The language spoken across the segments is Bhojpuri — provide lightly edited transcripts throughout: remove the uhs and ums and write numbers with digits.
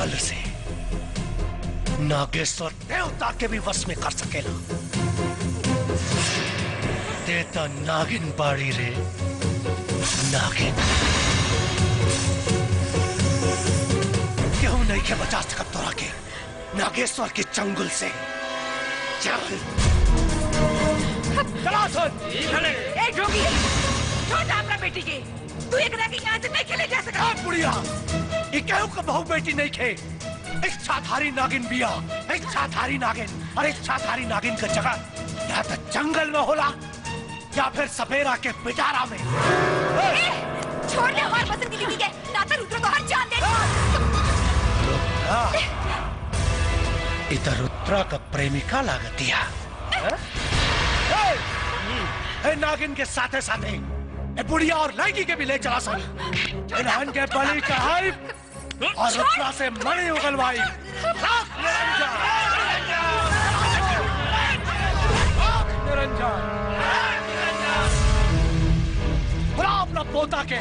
बल से नागेश्वर देवता के भी वश में कर सकेला। देता नागिन बाड़ी रे नागिन। क्यों नहीं के बचा सकत तोरा के नागेश्वर के चंगुल से। चल चला सुन। ए जोगी, छोड़ अपना बेटी के। तू एक रात यहाँ से नहीं खेले जा सकता। बुढ़िया, ये क्यों का बहू बेटी नहीं खे। इच्छाधारी नागिन बिया, इच्छाधारी नागिन। और इच्छाधारी नागिन का जगह या तो जंगल में होला या फिर सपेरा के पिटारा में। छोड़ दे हमारे पसंद की बीवी के, नाता रुद्र को हर जान दे। इधर रुद्रा का प्रेमिका लागतिया। नागिन के साथे साथे बुढ़िया और लड़की के भी ले चला सन। इन्हन के बलि चढ़ाई और रुद्रा से मणि उगलवाई। निरंजन, बुला अपना पोता के।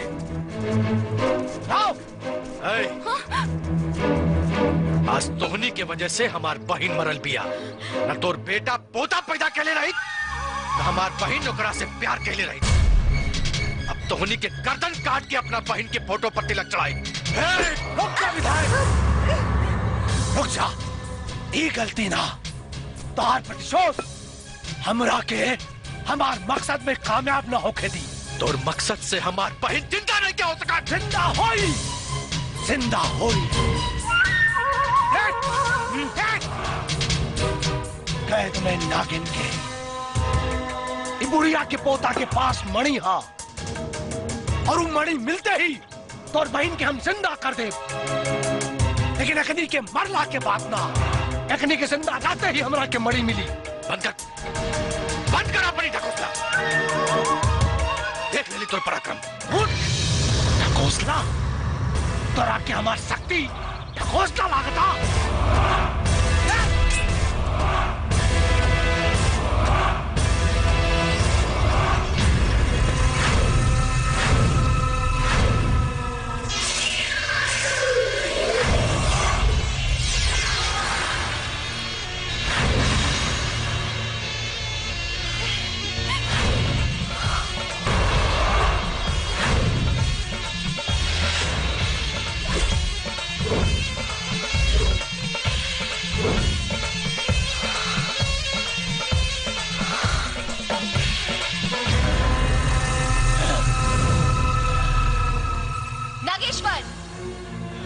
आज तोहनी के वजह से हमार बहन मरल बिया। न तोर बेटा पोता पैदा कैले रही, न हमार बहन ओकरा से प्यार कैले रही। अब तोहनी के गर्दन काट के अपना बहन के फोटो पर तिलक चढ़ाई। रुक जा विधायक, रुक जा। ये गलती ना तोहार प्रतिशोध हमरा के हमार मकसद में कामयाब न होके दी। तोर मकसद से हमार बहन जिंदा नहीं क्या हो सका। जिंदा होई, जिंदा होई। कैद में नागिन के बुढ़िया के पोता के पास मणि हा, और वो मणि मिलते ही तोर बहन के हम जिंदा कर दे। लेकिन अखनी के मरला के बाद ना, अखनी के जिंदा रहते ही हमरा के मणि मिली। बंद कर अपनी ढकोसला। देख लेली तोर पराक्रम। ढकोसला तोरा के हमार शक्ति ढकोसला लागता।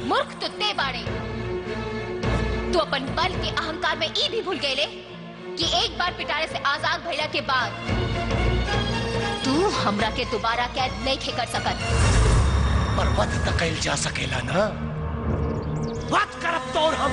मूर्ख तुत्ते बाड़े। तू अपन बल के अहंकार में ई भी भूल गए कि एक बार पिटारे से आजाद भइला के बाद तू हमरा के दोबारा कैद नहीं खे कर सकत। पर वध तक कैल जा सकेला ना। वध करब तो हम।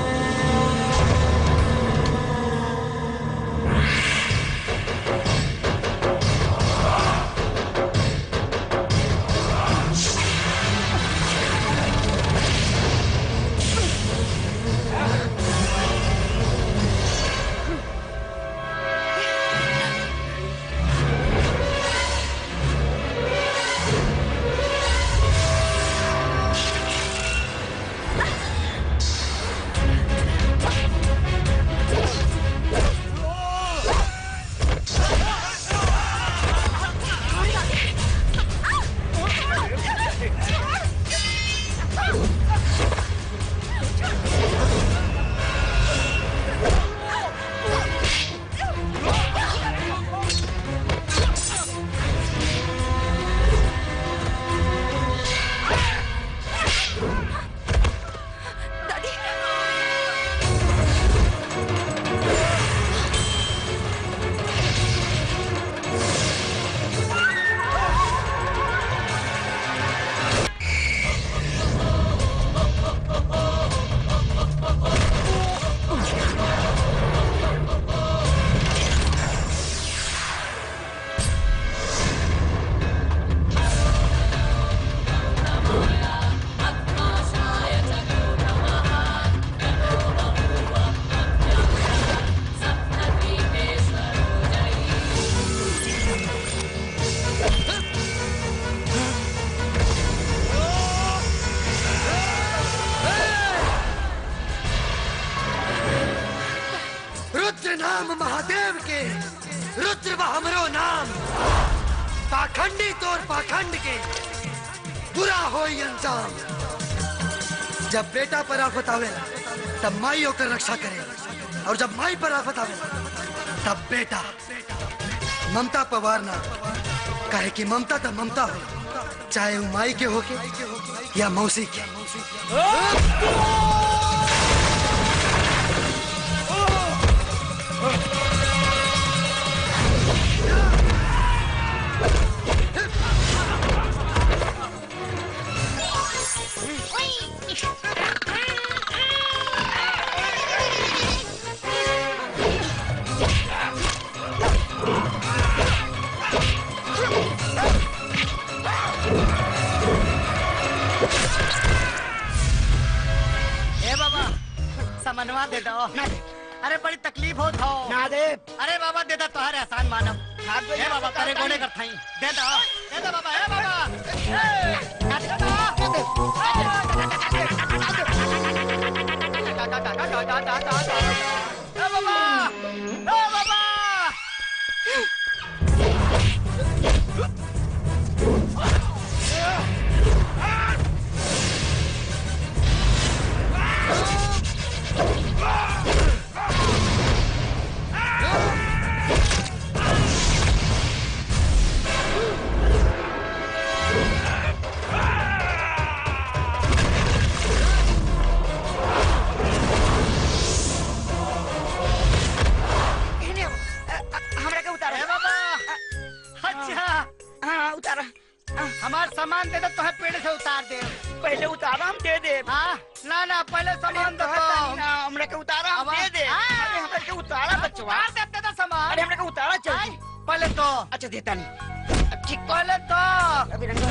राम महादेव के रुद्र बा हमरो नाम। पाखंडी तोर पाखंड के बुरा होई अंजाम। जब बेटा पर आफत आवे तब माई होकर रक्षा करे, और जब माई पर आफत आवे तब बेटा ममता पवार ना, काहे कि ममता तो ममता हो, चाहे वो माई के होके या मौसी के। मनवा दे दो। अरे बड़ी तकलीफ हो था ना दे। अरे बाबा दे दो तो हर एहसान मानव। हे बाबा करे गोने कर थाई दे दो बाबा। हे बाबा हमार सामान दे दो तो पेड़ से उतार दे। पहले उतारा हम दे दे। हाँ ना पहले सामान दो हमरे के उतारा हम दे दे। अरे हमरे के उतारा बचवा दे दो सामान। अरे हमरे के उतारा चाहिए पहले तो। अच्छा देता नहीं ठीक पहले तो अभी रंगा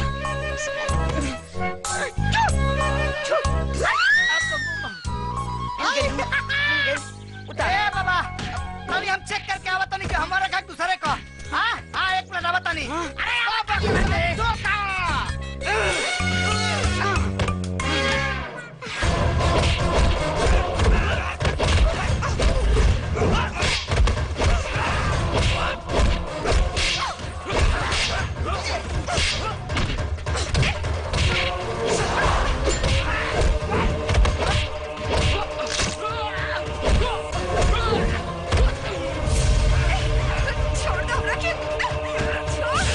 उतार बाबा। अभी हम चेक करके आवत नहीं कि हमारा घर दूसरे को। हाँ एक मिनट आवत नहीं। अरे छोड़ दो रखे। छोड़।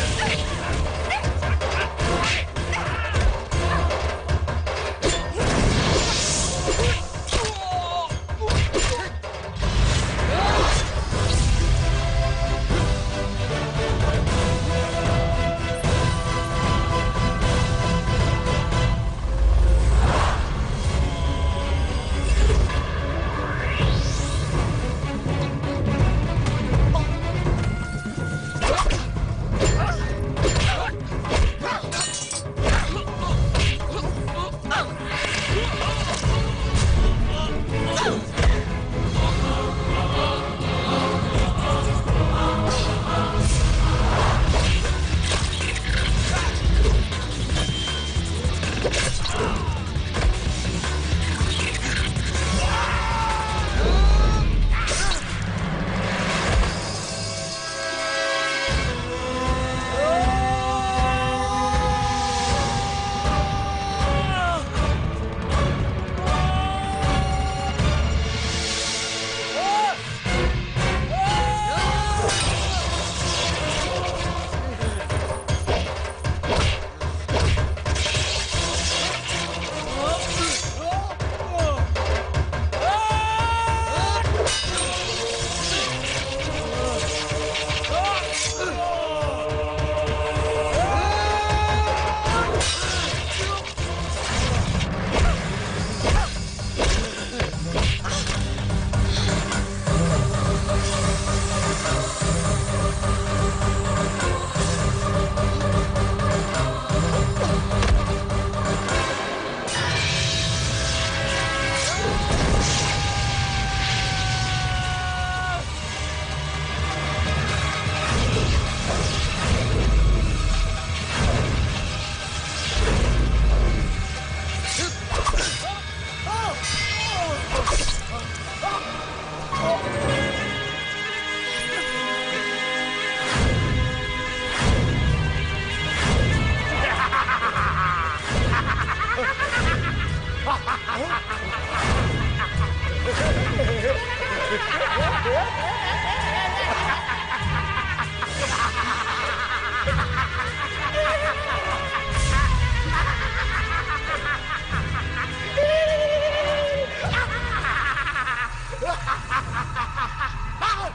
मार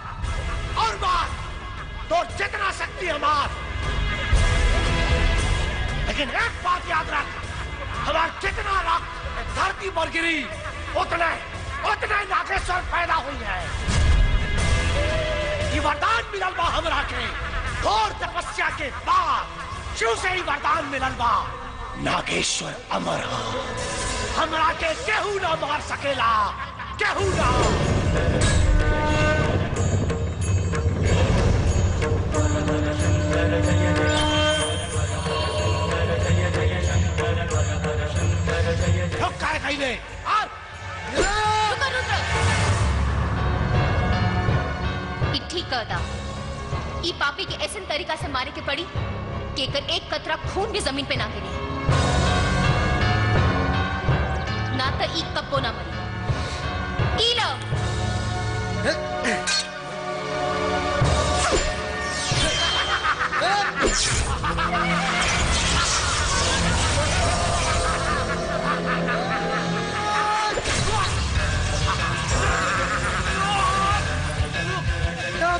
और मार, तो जितना शक्ति है मार। लेकिन एक बात याद रख, हमारा जितना रक्त धरती पर गिरी उतने नागेश्वर पैदा हुई है। ये वरदान मिलल बा हमरा के घोर तपस्या के बाद, शिव से ही वरदान मिलल बा। नागेश्वर अमर हा, हमरा के केहू ना मार सकेला, केहू ना। काय कहीं नहीं ठीक कहता, ई पापी के ऐसे तरीका से मारे के पड़ी कि एकर एक कतरा खून भी जमीन पे ना गिरी, ना तो ई कब्बो ना मरी। ई लो।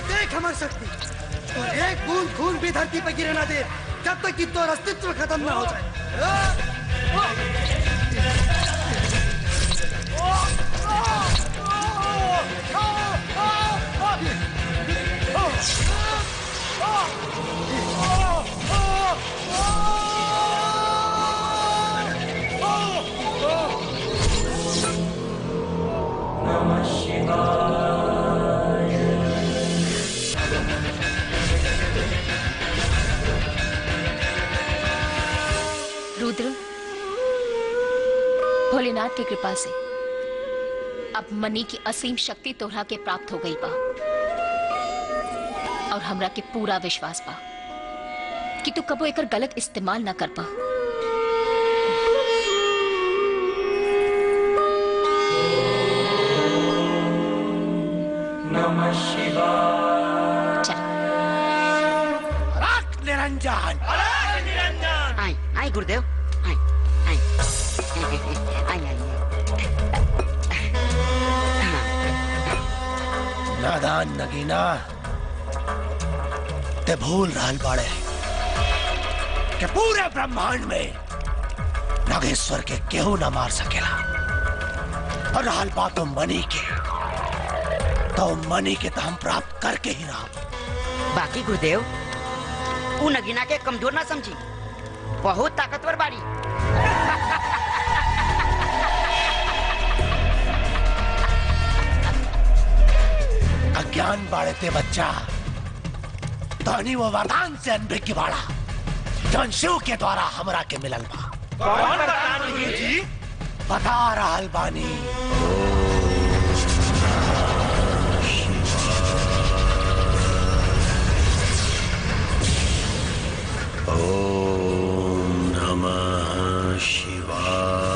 देख हमारी शक्ति, और एक बूंद खून भी धरती पर गिरे ना दे जब तक कि तो अस्तित्व खत्म ना हो जाए। नमः शिवाय। रुद्र, भोलेनाथ की कृपा से अब मनी की असीम शक्ति तोहरा के प्राप्त हो गई बा, और हमरा के पूरा विश्वास बा कि तू कबो एकर गलत इस्तेमाल ना कर पा। नमः शिवाय। चल। रख निरंजन। आई आई गुरुदेव, आई आई आई आई। नादान नगीना, ते भूल रहल बाड़े कि पूरे ब्रह्मांड में नागेश्वर के केहू न मार सकेला। और रहल बात तो मनी के, तो मनी के तो हम प्राप्त करके ही रहा। बाकी गुरुदेव, वो नगीना के कमजोर ना समझी, बहुत ताकतवर बाड़ी। अज्ञान बाड़े ते बच्चा, धनी वो वरदान से अनभिज्ञ बाड़ा जौन शिव के द्वारा हमरा के मिलल बा। कौन वरदान जी? बता रहल बानी। ओम नमः शिवाय।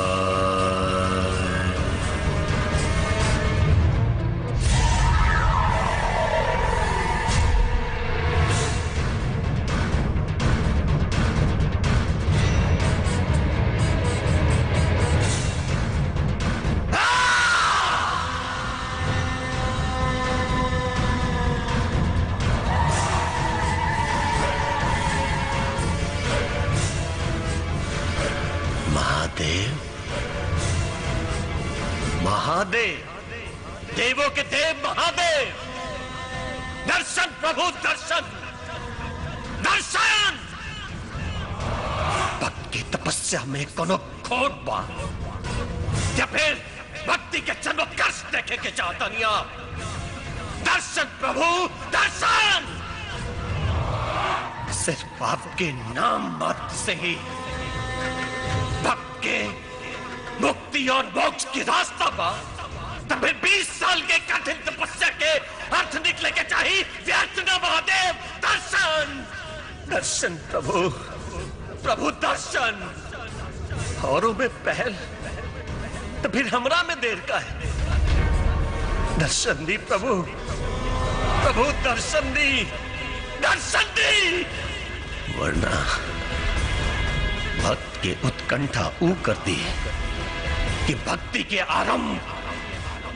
महादेव, देवों के देव महादेव, दर्शन प्रभु दर्शन, दर्शन। भक्त की तपस्या में कोनो खोट बा या फिर भक्ति के चमत्कार देखे के चाहता नहीं आप? दर्शन प्रभु दर्शन। सिर्फ आपके नाम मात्र से ही भक्त के मुक्ति और मोक्ष की रास्ता पा, तब 20 साल के कठिन तपस्या के अर्थ निकले के चाहिए। व्यर्थ न महादेव, दर्शन दर्शन प्रभु प्रभु दर्शन। औरों में पहल तो फिर हमरा में देर का है। दर्शन दी प्रभु प्रभु, दर्शन दी दर्शन दी, वरना भक्त के उत्कंठा ऊ करती है कि भक्ति के आरंभ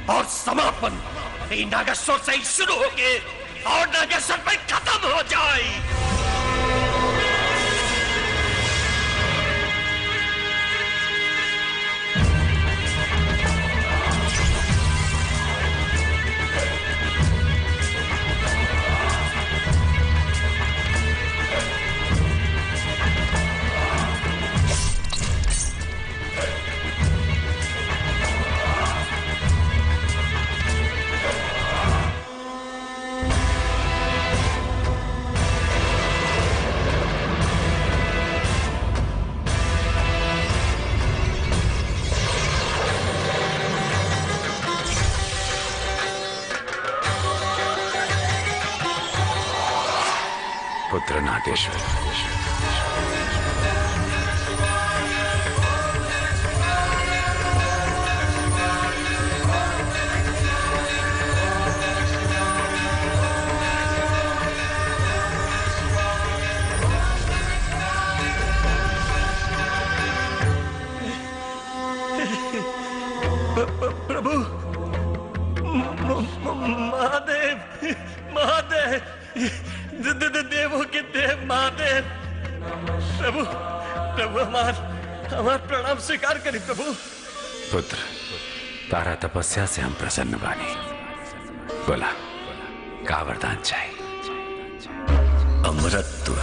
और समापन नागेश्वर से ही शुरू होके और नागेश्वर में खत्म हो जाए। पुत्र नागेश्वर, प्रभु, महादेव, महादेव, देवों के देव महादेव, प्रभु, प्रभु हमार प्रणाम स्वीकार करी प्रभु। पुत्र, तारा तपस्या से हम प्रसन्न बानी। बोला, का वरदान चाहिए? अमरत्व,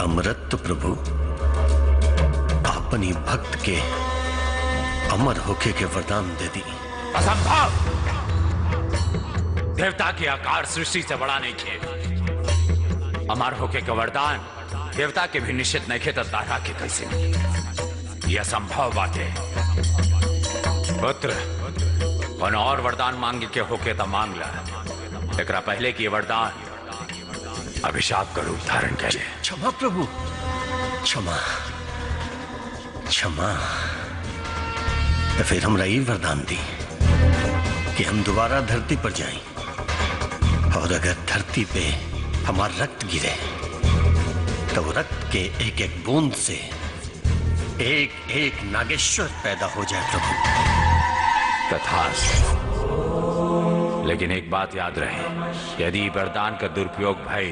अमरत्व प्रभु, अपनी भक्त के अमर होके के वरदान दे दी। असंभव! देवता के आकार सृष्टि से बड़ा नहीं खे। अमर होके का वरदान देवता के भी निश्चित नहीं खे, तो तारा के कैसे नहीं? यह संभव बात है। पुत्र, कौन और वरदान मांगे के होके तो मांग ला। एकरा पहले की वरदान अभिशाप का रूप धारण करे। क्षमा प्रभु, क्षमा, क्षमा। तो फिर हमरा ये वरदान दी कि हम दोबारा धरती पर जाएं, और अगर धरती पे हमारा रक्त गिरे तो रक्त के एक एक बूंद से एक एक नागेश्वर पैदा हो जाए प्रभु। तथास्तु। लेकिन एक बात याद रहे, यदि वरदान का दुरुपयोग भई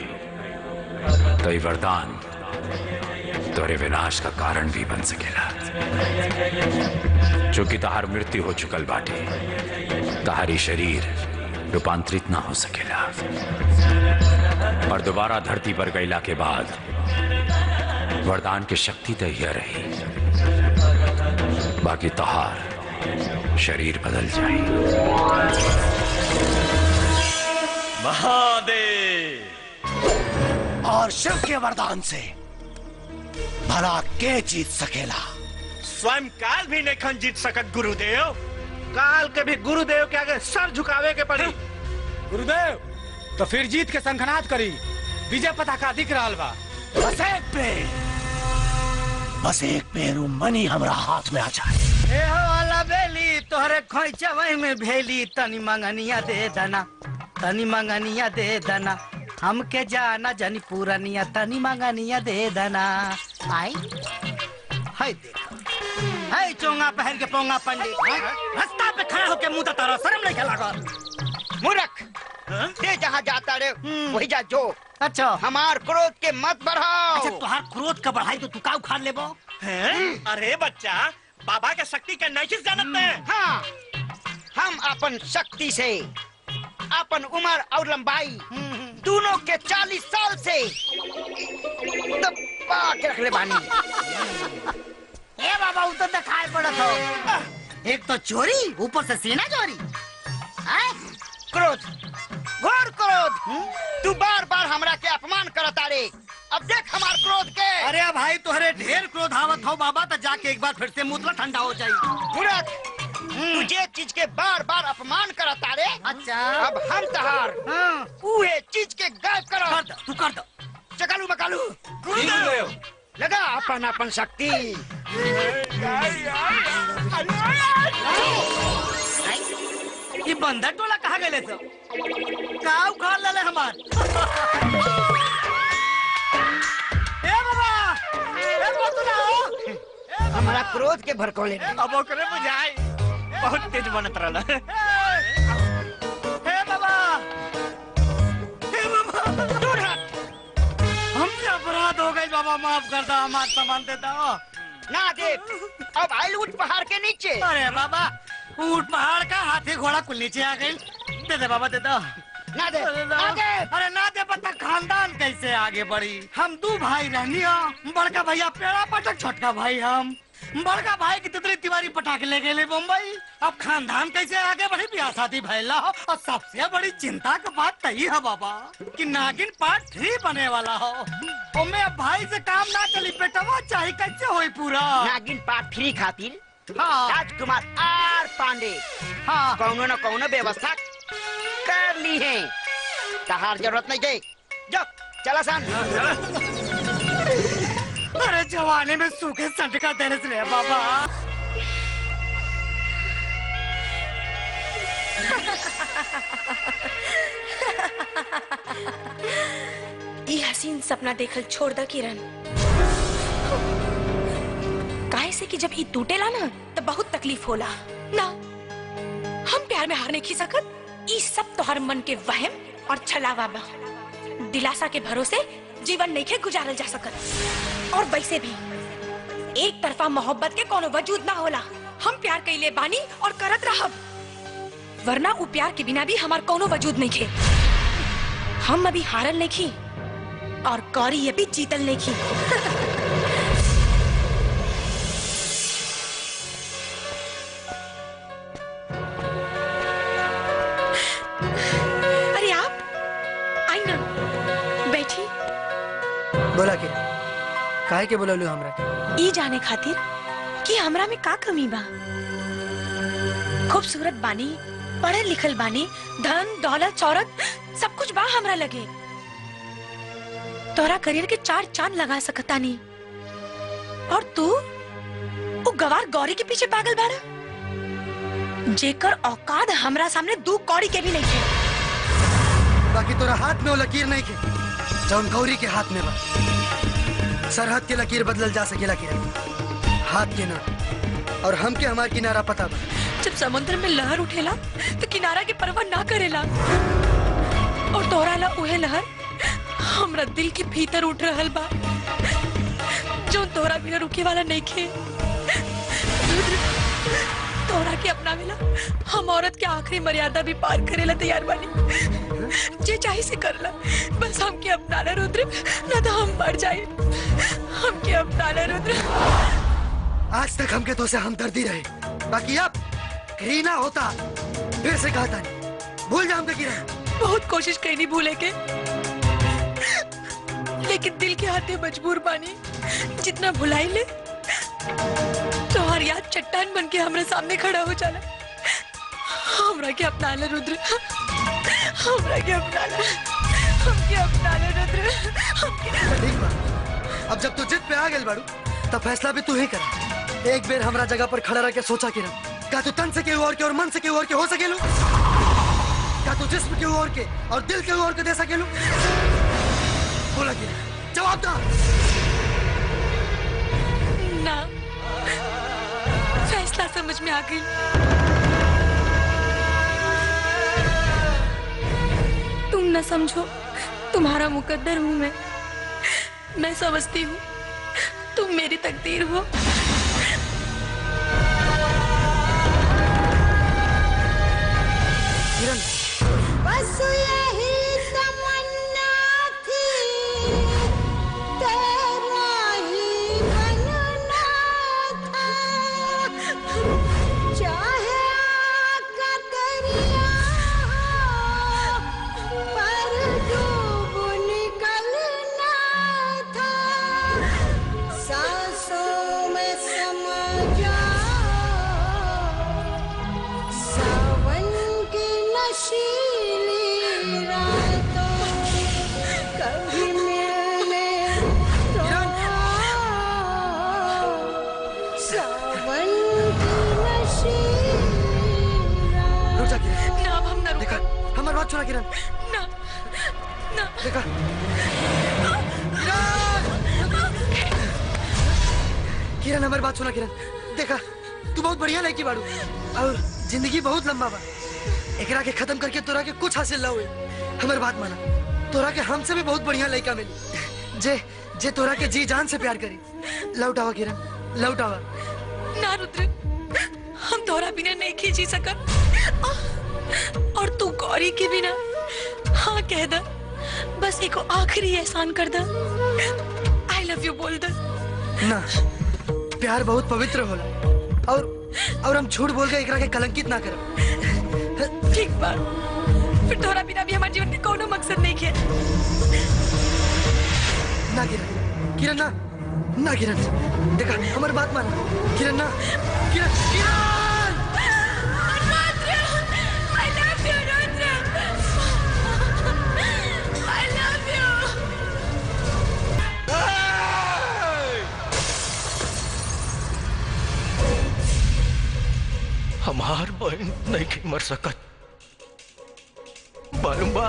तो ये वरदान तोरे विनाश का कारण भी बन सकेला। चूंकि तहार मृत्यु हो चुकल बाटे, तहारी शरीर रूपांतरित ना हो सकेला, और दोबारा धरती पर गईला के बाद वरदान की शक्ति तो यह रही, बाकी तहार शरीर बदल जाए। महादेव, और शिव के वरदान से भला के जीत सकेला? स्वयं काल भी नहीं जीत सकत गुरुदेव। काल के भी गुरुदेव के आगे सर झुकावे के पड़ी। गुरुदेव, तो फिर जीत के संखनाद करी। विजय पताका दिख रहा बा। बस एक पेरू मनी हमरा हाथ में आ जाए। ए हो वाला बेली, तोहरे खोइचवई में भेली, तनी मंगनिया दे दना, तनी मंगनिया दे दना, हमके जाना जानी पूरनिया, तनी मंगनिया दे दना। आई हाय देखा, हाय चोंगा पहन के पोंगा पंडित, रास्ता पे खड़ा होके मुंह तारा, शर्म नहीं लागल? मूर्ख, ते जहाँ जाता रे वही जा जो। अच्छा, हमार क्रोध के मत बढ़ाओ। अच्छा तुहार क्रोध का बढ़ाई तो तू का उखाड़ लेबो? अरे बच्चा, बाबा के शक्ति के नहीं जानते हैं। हाँ, हम अपन शक्ति से अपन उम्र और लंबाई दोनों के 40 साल से दबा के रख ले बानी। ए बाबा, वो तो दिखाई पड़त हो। एक तो चोरी, ऊपर से सीना चोरी। क्रोध, घोर क्रोध। तू बार बार हमरा के अपमान करता रे। अब देख हमार क्रोध के। अरे भाई, तुहरे ढेर क्रोध आवत हो बाबा, तो जाके एक बार फिर से मुतला ठंडा हो जाए। मूर्ख, तुझे चीज के बार बार अपमान करता रे। अच्छा, अब हम तहार उहे चीज के गायब करो। कर दो, तू कर दो। चकालू मकालू, गुरुदेव लगा अपन अपन शक्ति। ये बंदर टोला कहाँ गए तो? का उखाड़ ले हमार? ए बाबा, ए बाबा तू ना हो? हमारा क्रोध के भड़कोले। अब ओकरे बुझाई। ए बहुत तेज बनत रहला। हे बाबा, हे बाबा, दूर हट। हमसे अपराध हो गई बाबा, माफ कर दो, हमारा सामान दे दो। ना दे, अब आइल ऊंट पहाड़ के नीचे। अरे बाबा, ऊंट पहाड़ का, हाथी घोड़ा कुल नीचे आ गई। दे दे बाबा, दे दो। ना दे, ना दे। अरे ना दे, पता खानदान कैसे आगे बढ़ी। हम दो भाई रहनी हो, बड़का भैया पेड़ा पटक, छोटका भाई हम। बड़का भाई की तितली तिवारी पटाखे ले गए मुंबई। अब खानदान कैसे आगे बढ़ी, ब्याह शादी भैला हो। और सबसे बड़ी चिंता की बात तही है बाबा कि नागिन पार्ट 3 बने वाला हो। और मैं अब भाई से काम ना चली, बेटवा चाहे कैसे होई पूरा। नागिन पार्ट 3 खातिर हाँ राजकुमार आर पांडे हाँ कौनो न कौनो व्यवस्था कर ली है। तहार जरूरत नहीं गई, जो चला सान। अरे जवानी में सूखे संटका देने से रे बाबा। ये हसीन सपना देखल छोड़ द किरण। काहे से कि जब ये टूटेला ना तो बहुत तकलीफ होला ना। हम प्यार में हार नहीं खी सकत। ये सब तोहर मन के वहम और छलावा बा। दिलासा के भरोसे जीवन नहीं के गुजारल जा सकत। और वैसे भी एक तरफा मोहब्बत के कोनो वजूद ना होला। हम प्यार कइले बानी और करत रहब, वरना उ प्यार के बिना भी हमार कोनो वजूद नहीं खे। हम अभी हारल नहीं खी और कौरी ये भी जीतल नहीं खी। अरे आप आई ना, बैठी। बोला के काहे के बोललू हमरा के? ई जाने खातिर कि हमरा में का कमी बा। खूबसूरत बानी, पढ़ल लिखल बानी, धन दौलत शौहरत सब कुछ बा हमरा लगे। तोरा करियर के 4 चांद लगा सकता नहीं। और तू वो गवार गौरी के पीछे पागल बाड़ा, जेकर औकात हमरा सामने 2 कौड़ी के भी नहीं थे। बाकी तोरा हाथ में वो लकीर नहीं के जौन गौरी के हाथ में बा। सरहद के लकीर बदलल जा सकेला के हाथ के ना। और हमके हमार किनारा पता बा। जब समुद्र में लहर उठेला तो किनारा के परवाह ना करेला। और तोरा ला उहे लहर हमरा दिल के भीतर उठ रहल बा, जो तोरा बिना रुके वाला नहीं खे। तोरा के अपना मिला, हम औरत के आखिरी मर्यादा भी पार करेला तैयार बानी। जे चाहे से करला, बस हमके अपना ले रुद्र, ना तो हम मर जाए। हमके अपना ले रुद्र। आज तक हमके तो से हमदर्दी रहे, बाकी अब घृणा होता। फिर से कहता नहीं, भूल जा हमके किरण। बहुत कोशिश करी भूले के, लेकिन दिल के हाथे मजबूर बानी। जितना भुलाई ले तो हर याद चट्टान बन के हमारे सामने खड़ा हो जाला। हमरा के अपना ले रुद्र, हमरा के अपना ले, हमके अपना ले रुद्र, हमके। ठीक बा, अब जब तू जिद पे आ गेल बाड़ू तब फैसला भी तू ही कर। एक बेर हमरा जगह पर खड़ा रह के सोचा किरण, क्या तू तन से केहू और के और मन से केहू और के हो सकेलू? क्या तू जिस्म केहू और के और दिल केहू और के दे सकेलू? बोला किरण, जवाब दा। ना, फैसला समझ में आ गई। तुम न समझो, तुम्हारा मुकद्दर हूँ मैं समझती हूँ तुम मेरी तकदीर हो। किरण, बस यही तमन्ना थी, तेरा ही बनना था। चाहे आका दरिया पर डूब निकलना था। सांसों में समा जाओ, सावन की नशीली रातों कभी मिलने तो आओ। सावन की नशीली रुक जा किरण। ना, अब हम न देखा, रुका। हमारी बात सुना किरण। ना, ना। देखा किरण, हमारी बात सुना किरण। देखा तू बहुत बढ़िया लड़की बाड़ू और जिंदगी बहुत लंबा बा। एकरा के खत्म करके तोरा के कुछ हासिल ना हुए। हमार बात माना, तोरा के हमसे भी बहुत बढ़िया लड़का मिली जे जे तोरा के जी जान से प्यार करी। लौट आवा किरण, लौट आवा। ना रुद्र, हम तोरा बिना नहीं खींची सकत। और तू गौरी के बिना हाँ कह द, बस एको आखिरी एहसान कर द। आई लव यू बोल द। ना, प्यार बहुत पवित्र होला और हम झूठ बोल के एकरा के कलंकित ना करब। ठीक बा, फिर तोरा बिना भी हमारे जीवन में कोनो मकसद नहीं है। ना किरण, किरण ना, ना किरण, देखा हमारी बात माना। किरण ना, किरण, किरण! I love you, Rudra. I love you. हमार बहन नहीं की मर सकत। मालूम बा,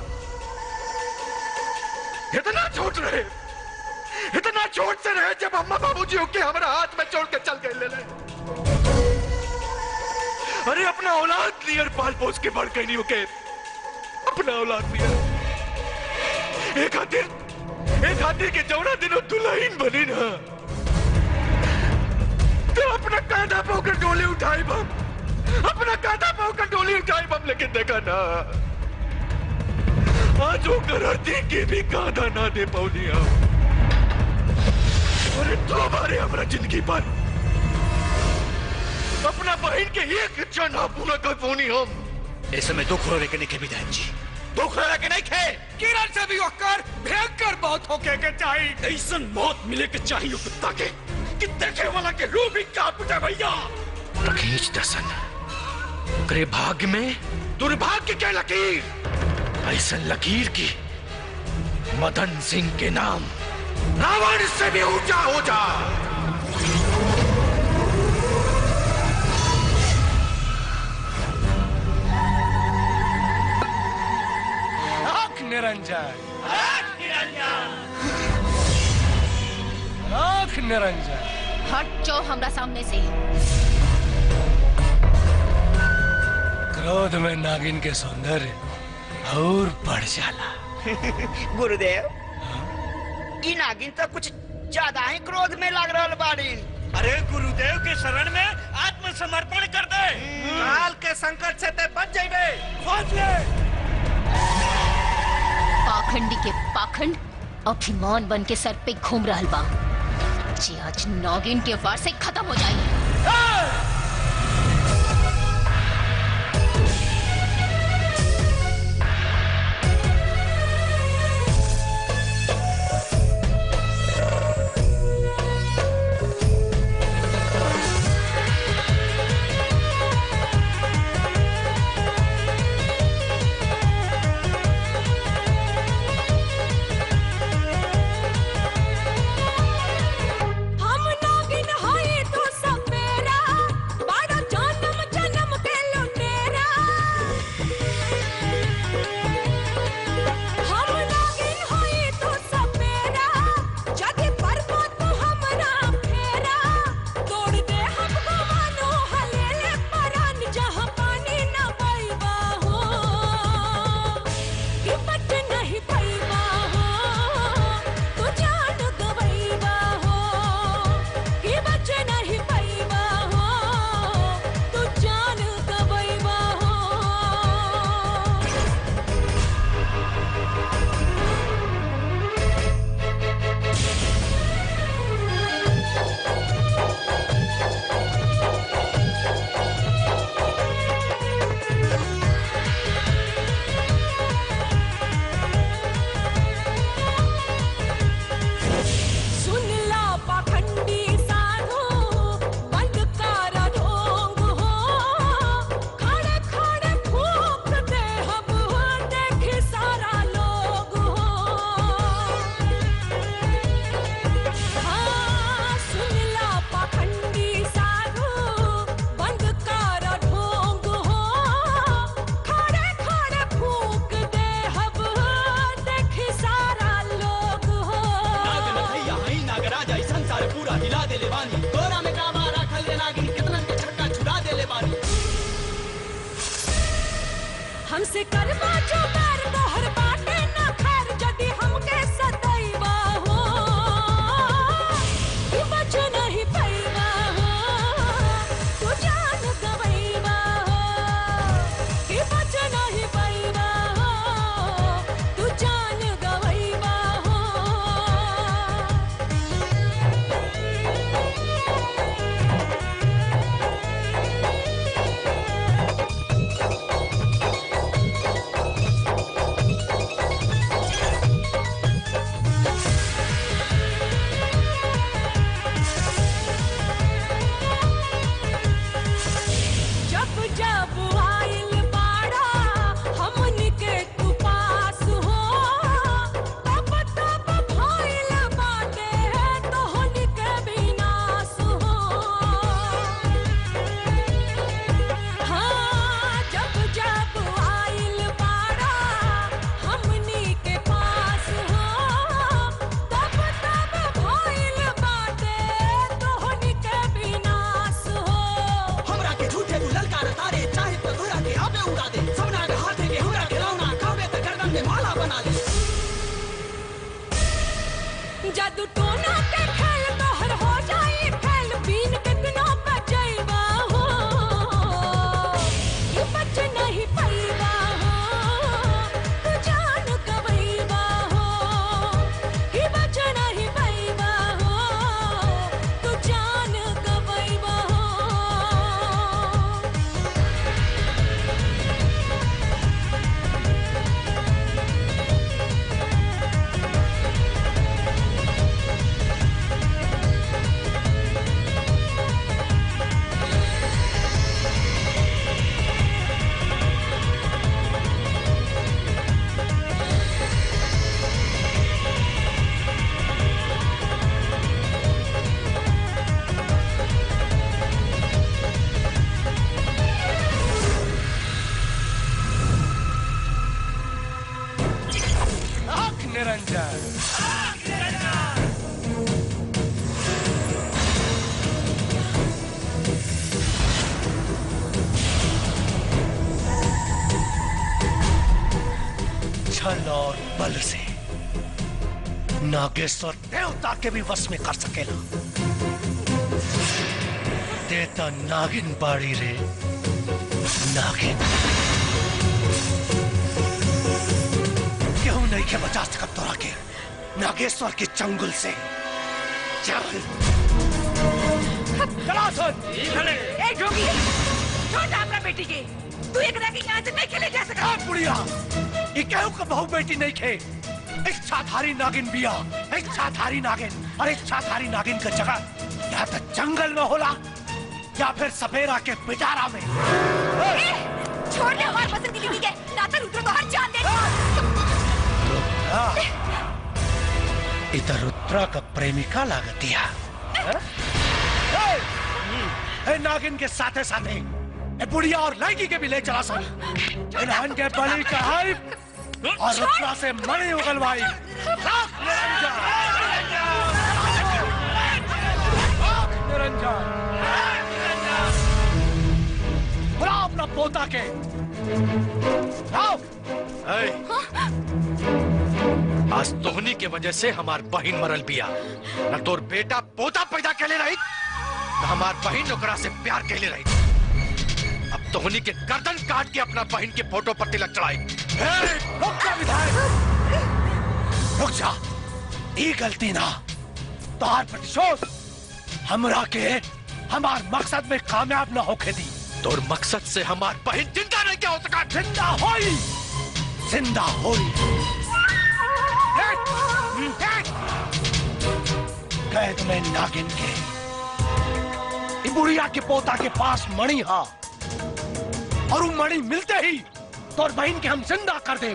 इतना छोट रहे, इतना छोट से रहे जब अम्मा बाबूजी होके हमारा हाथ में छोड़ के चल गए ले। अरे अपना औलाद नियर पाल पोस के बढ़ गई नहीं होके, अपना औलाद नियर। एक खातिर के जौना दिनों दुल्हन बनी ना, तो अपना कांधा पाकर डोली उठाई बम, अपना कांधा पाकर डोली उठाई बम, लेकिन देखा ना आज वो करती के भी कांधा ना दे पौनी हम। अरे दोबारे हमारा जिंदगी पर अपना बहन के एक क्षण पूरा कर पौनी हम। ऐसे में दुख रोने के नहीं खे विधायक जी, दुख रोने के नहीं खे। किरण से भी होकर भयंकर मौत होके के चाहिए, ऐसा मौत मिले के चाहिए कुत्ता के कि देखे वाला के रूह भी कांप उठे भैया। खींच दसन करे भाग्य में दुर्भाग्य के लकीर, ऐसा लकीर की मदन सिंह के नाम रावण से भी ऊंचा हो जा। आंख निरंजन, आंख निरंजन। हट जाओ हमरा सामने से। क्रोध में नागिन के सौंदर्य और बढ़ जाला। गुरुदेव, ई नागिन तो कुछ ज्यादा ही क्रोध में लग रहा बाड़ी। अरे गुरुदेव के शरण में आत्मसमर्पण कर दे, काल के संकट से ते बच जाइबे। खोज ले। पाखंडी के पाखंड अभिमान बन के सर पे घूम रहा बा, जे आज नागिन के वार से खत्म हो जाए। हम नागिन हैं तो सब हमसे करवा जो बैर तोहर बाटे ना खैर जदी हमके सदैवा हो कि बच नहीं पैवा हो तू जान गवैवा हो कि बच नहीं पैवा हो तू जान गवैवा हो जब जब आइल बाड़ा हमनी के तू पास हो तब तब भइल बाटे तोहनी के विनाश हो हाँ जब जब आइल बाड़ा हमनी के पास हो तब तब भइल बाटे तोहनी के विनाश हो हमरा के झूठे तू ललकार तारे चाहे तो धुरा के आबे उड़ा दे सबना के हाथे के हमरा खिलौना खावे त गर्दन में माला बना दे जादू टोना के खेल तोहर हो जाई खेल बीन कितना बचैबा हो ये बच नहीं पैबा हो तू जान गवैबा हो ये बच नहीं पैबा हो तू जान गवैबा हो आंख निरंजन। छल और बल से नागेश्वर देवता के भी वश में कर सकेला। देता नागिन बाड़ी रे नागिन क्यों नहीं के बचा सकत तोरा के नागेश्वर के चंगुल से। चल चला सुन ए जोगी छोड़ अपना बेटी के तू एक रह के यहाँ से नहीं खेले जा सकता। हाँ बुढ़िया ये कहू का बहू बेटी नहीं खे इच्छाधारी नागिन बिया इच्छाधारी नागिन और इच्छाधारी नागिन का जगह या तो जंगल में होला या फिर सपेरा के पिटारा में। छोड़ दे हमारे पसंद की बीवी के नाता रुद्र को हर जान दे। इधर रुद्रा का प्रेमिका लागतिया ए नागिन के साथे साथे ए बुढ़िया और लड़की के भी ले चला सन इन्हन के बलि चढ़ाई और रुद्रा से मणि उगलवाई। निरंजन बुला अपना पोता के आओ। आज तोहनी के वजह से हमार बहिन मरल बिया न तोर बेटा पोता पैदा कैले रही न हमार बहिन ओकरा से प्यार कैले रही। अब तोहनी के गर्दन काट के अपना बहिन के फोटो पर तिलक चढ़ाई। रुक जा विधायक रुक जा। ये गलती ना तोहार प्रतिशोध हमरा के हमार मकसद में कामयाब न होके दी। तोर मकसद से हमार बहिन जिंदा नहीं क्या हो सका। जिंदा होई जिंदा होई। कैद में नागिन के बुढ़िया के पोता के पास मणि हा और वो मणि मिलते ही तोर बहन के हम जिंदा कर दे।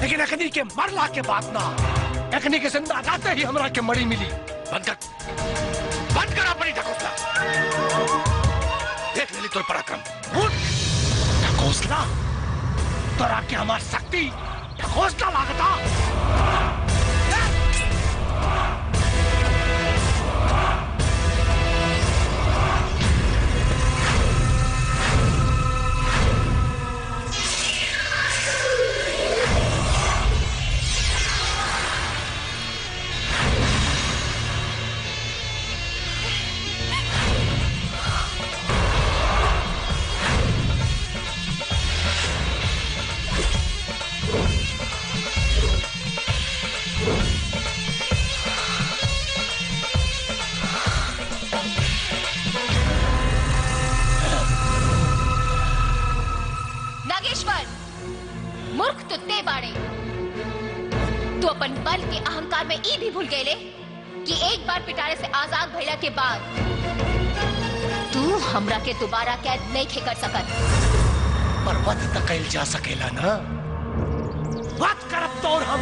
लेकिन अखनी के मरला के बाद ना अखनी के जिंदा रहते ही हमरा के मणि मिली। बंद कर अपनी ढकोसला। देख लेली तोर पराक्रम। ढकोसला तोरा के हमार शक्ति ढकोसला लागता। नागेश्वर, मूर्ख तो ते बाड़े। तू अपन बल के अहंकार में ई भी भूल गए कि एक बार पिटारे से आजाद भइला के बाद तू हमरा के दोबारा कैद नहीं कर सकत। पर वध तक कैल जा सकेला ना, वध करब तोर हम।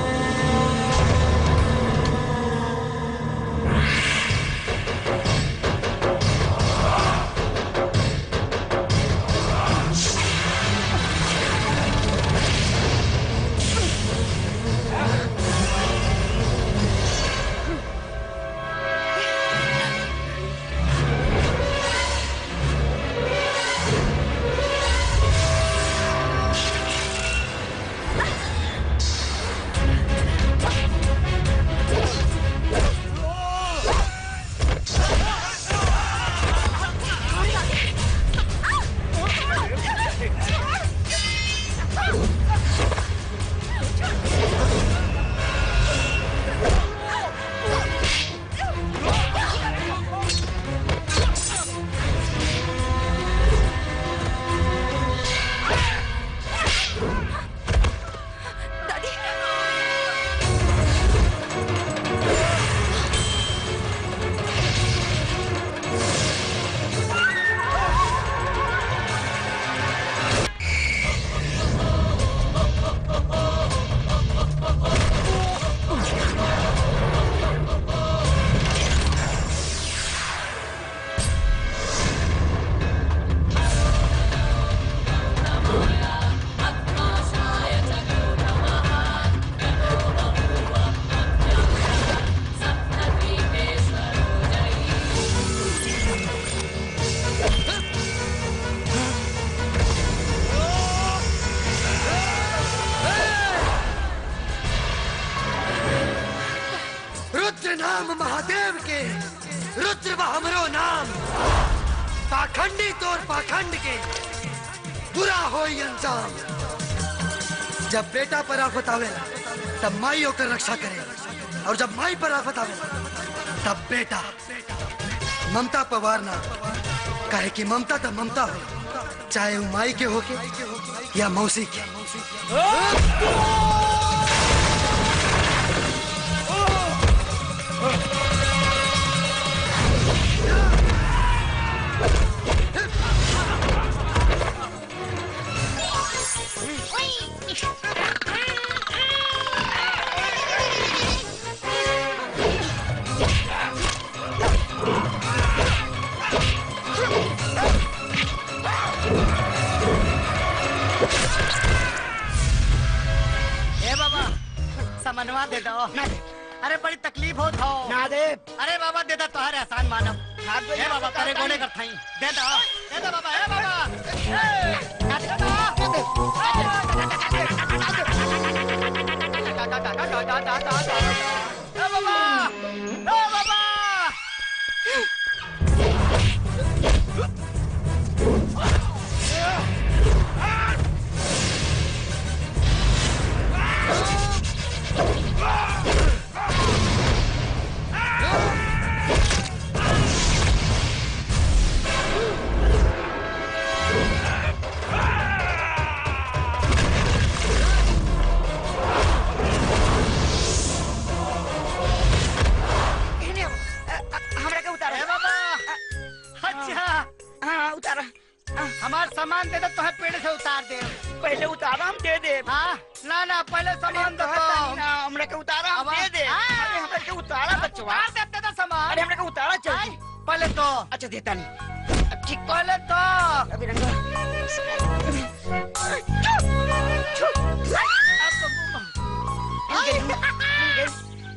नाम महादेव के, रुद्र बा हमरो नाम। पाखंडी तोर पाखंड के, बुरा होई अंजाम। जब बेटा पर आफत आवेला तब माई होकर रक्षा करे, और जब माई पर आफत आवेला तब बेटा ममता पर वारना। काहे कि ममता तो ममता हो, चाहे वो माई के होके या मौसी के। मनवा दे दो। अरे बड़ी तकलीफ हो तो ना दे। अरे बाबा दे दो, तोहरे आसान मानव। हे बाबा करे गोने कर थाई दे दो बाबा। हे बाबा हमार सामान दे दो, तो पेड़ से उतार दे। पहले उतारा हम दे दे। हाँ ना पहले सामान दो। हमरे के उतारा हम दे दे। अरे हमरे के उतारा बचवा दे दो सामान। अरे हमरे के उतारा चाहिए पहले तो। अच्छा देता नहीं। ठीक पहले तो। अभी रंगा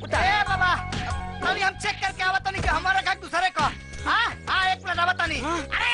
उतार बाबा। अभी हम चेक करके आवत नहीं कि हमारा का दूसरे का। हाँ एक मिनट आवत नहीं। अरे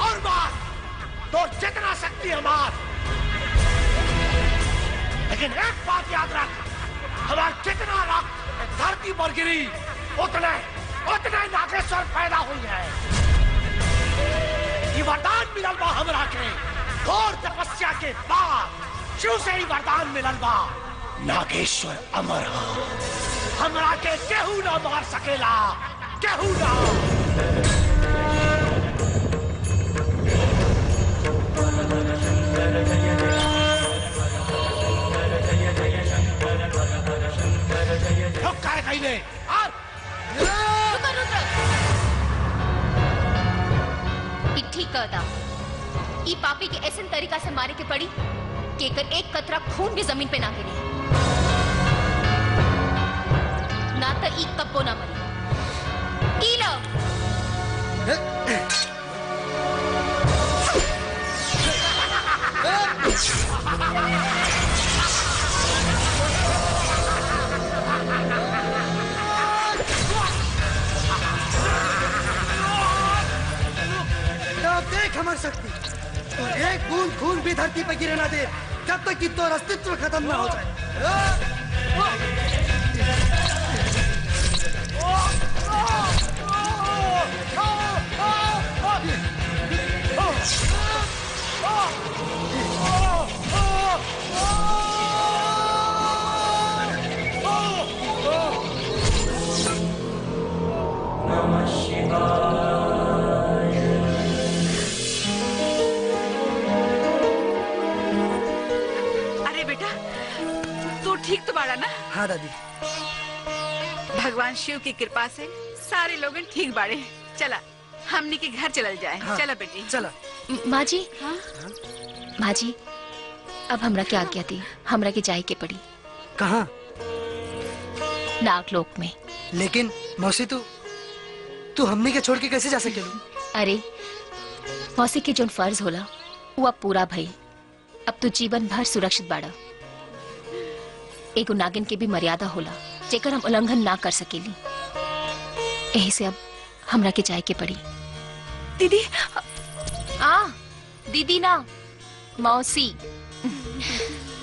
और मार, तो जितना शक्ति है मार। लेकिन एक बात याद रख, हमारा जितना रक्त धरती पर गिरी उतने नागेश्वर पैदा हुई है। ये वरदान मिलल बा हमरा के घोर तपस्या के बाद, शिव से ही वरदान मिलल बा। नागेश्वर अमर हा, हमरा के केहू ना मार सकेला, केहू ना। कहीं ठीक कहता, ई पापी के ऐसे तरीका से मारे के पड़ी कि एकर एक कतरा खून भी जमीन पे ना गिरी, ना तो ई कब्बो ना मरी। ई लो। देख हमारी शक्ति, और एक बूंद खून भी धरती पर गिरे ना दे जब तक कि तो अस्तित्व खत्म ना हो जाए। नमः शिवाय। अरे बेटा, तू ठीक तो बाड़ा ना? हाँ दादी। भगवान शिव की कृपा से सारे लोग ठीक बाड़े। चला हमनी के घर चलल जाए। हाँ, चला बेटी चला। माँ जी, हाँ? माँ जी, अब हमरा के आज्ञा दी, हमरा के जाए के पड़ी। कहाँ? नागलोक में। लेकिन मौसी तू हमनी के छोड़ के कैसे जा सकेलू? अरे मौसी के जोन फर्ज होला वो अब पूरा भई। अब तू जीवन भर सुरक्षित बाड़ा। एगो नागिन के भी मर्यादा होला जेकर हम उल्लंघन ना कर सकेली। यही से अब हमरा के जाए के पड़ी। दीदी दीदी ना, मौसी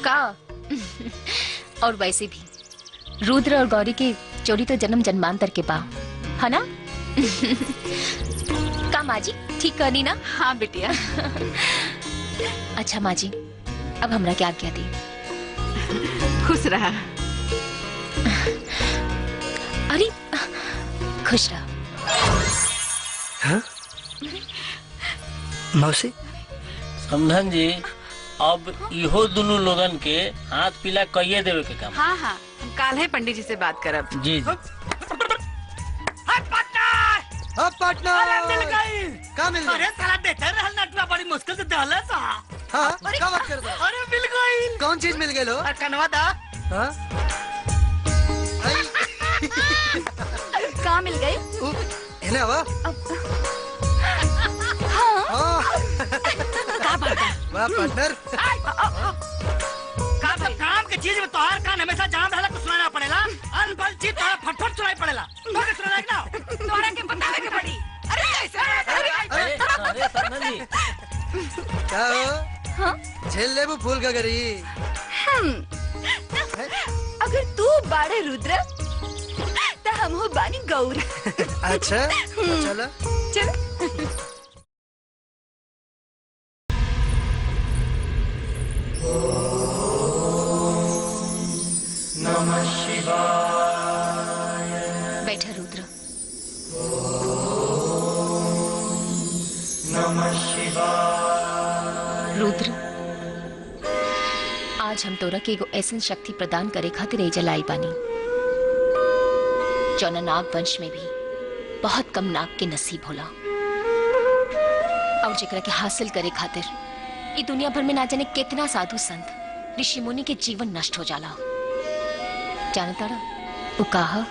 का। और वैसे भी रुद्र और गौरी की जोड़ी तो जन्म जन्मांतर के बा, है ना? का माँ जी ठीक करनी ना? हाँ बिटिया। अच्छा माँ जी, अब हमरा क्या आज्ञा दी। खुश रहा। अरे खुश रहा। हाँ? मौसी समझन जी, अब इहो दोनों लोगन के हाथ पीला कहिए देवे के काम। हाँ हाँ, हम काल है पंडित जी से बात करब। जी जी। अब पार्टनर मिल गई। का मिल गई? अरे साला बेचैन रहल नटवा बड़ी मुश्किल से दहला सा। हाँ, क्या बात कर रहा? अरे मिल गई। कौन चीज मिल गई लो? कनवा दा। हाँ? कहाँ मिल गई? इन्हें हवा? हाँ। का बात है? वाह पार्टनर। काम के चीज में तोहार कान हमेशा जान रहला कुछ सुनाना पड़ेला। अनबल चीज तोहारा फटफट सुनाई पड़ेला। तोके सुनाना कि ना? तोहरा के बतावे के पड़ी। अरे कैसे? अरे समझन जी, क्या हो? हाँ? झेल ले वो फूल का गरी। अगर तू बाड़े रुद्र तो हम हो बानी गौरी। अच्छा, चलो। चल। नमः शिवाय। बैठा रुद्र। नमः शिवाय। रुद्र, आज हम तोरा के एगो ऐसन शक्ति प्रदान करे खातिर एजा लाई बानी जौना नाग वंश में भी बहुत कम नाग के नसीब होला, और जेकरा के हासिल करे खातिर ई दुनिया भर में ना जाने कितना साधु संत ऋषि मुनि के जीवन नष्ट हो जाला। जानता वो कहा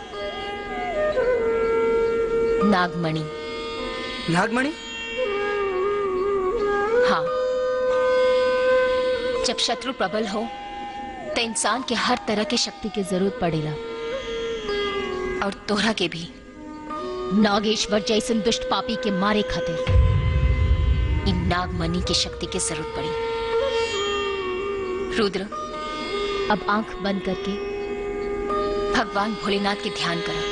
नागमणि। नागमणि? हाँ, जब शत्रु प्रबल हो तो इंसान के हर तरह की शक्ति की जरूरत पड़ेला, और तोहरा के भी नागेश्वर जैसन दुष्ट पापी के मारे खातिर इन नागमणि की शक्ति की जरूरत पड़ी। रुद्र, अब आंख बंद करके भगवान भोलेनाथ के ध्यान करो।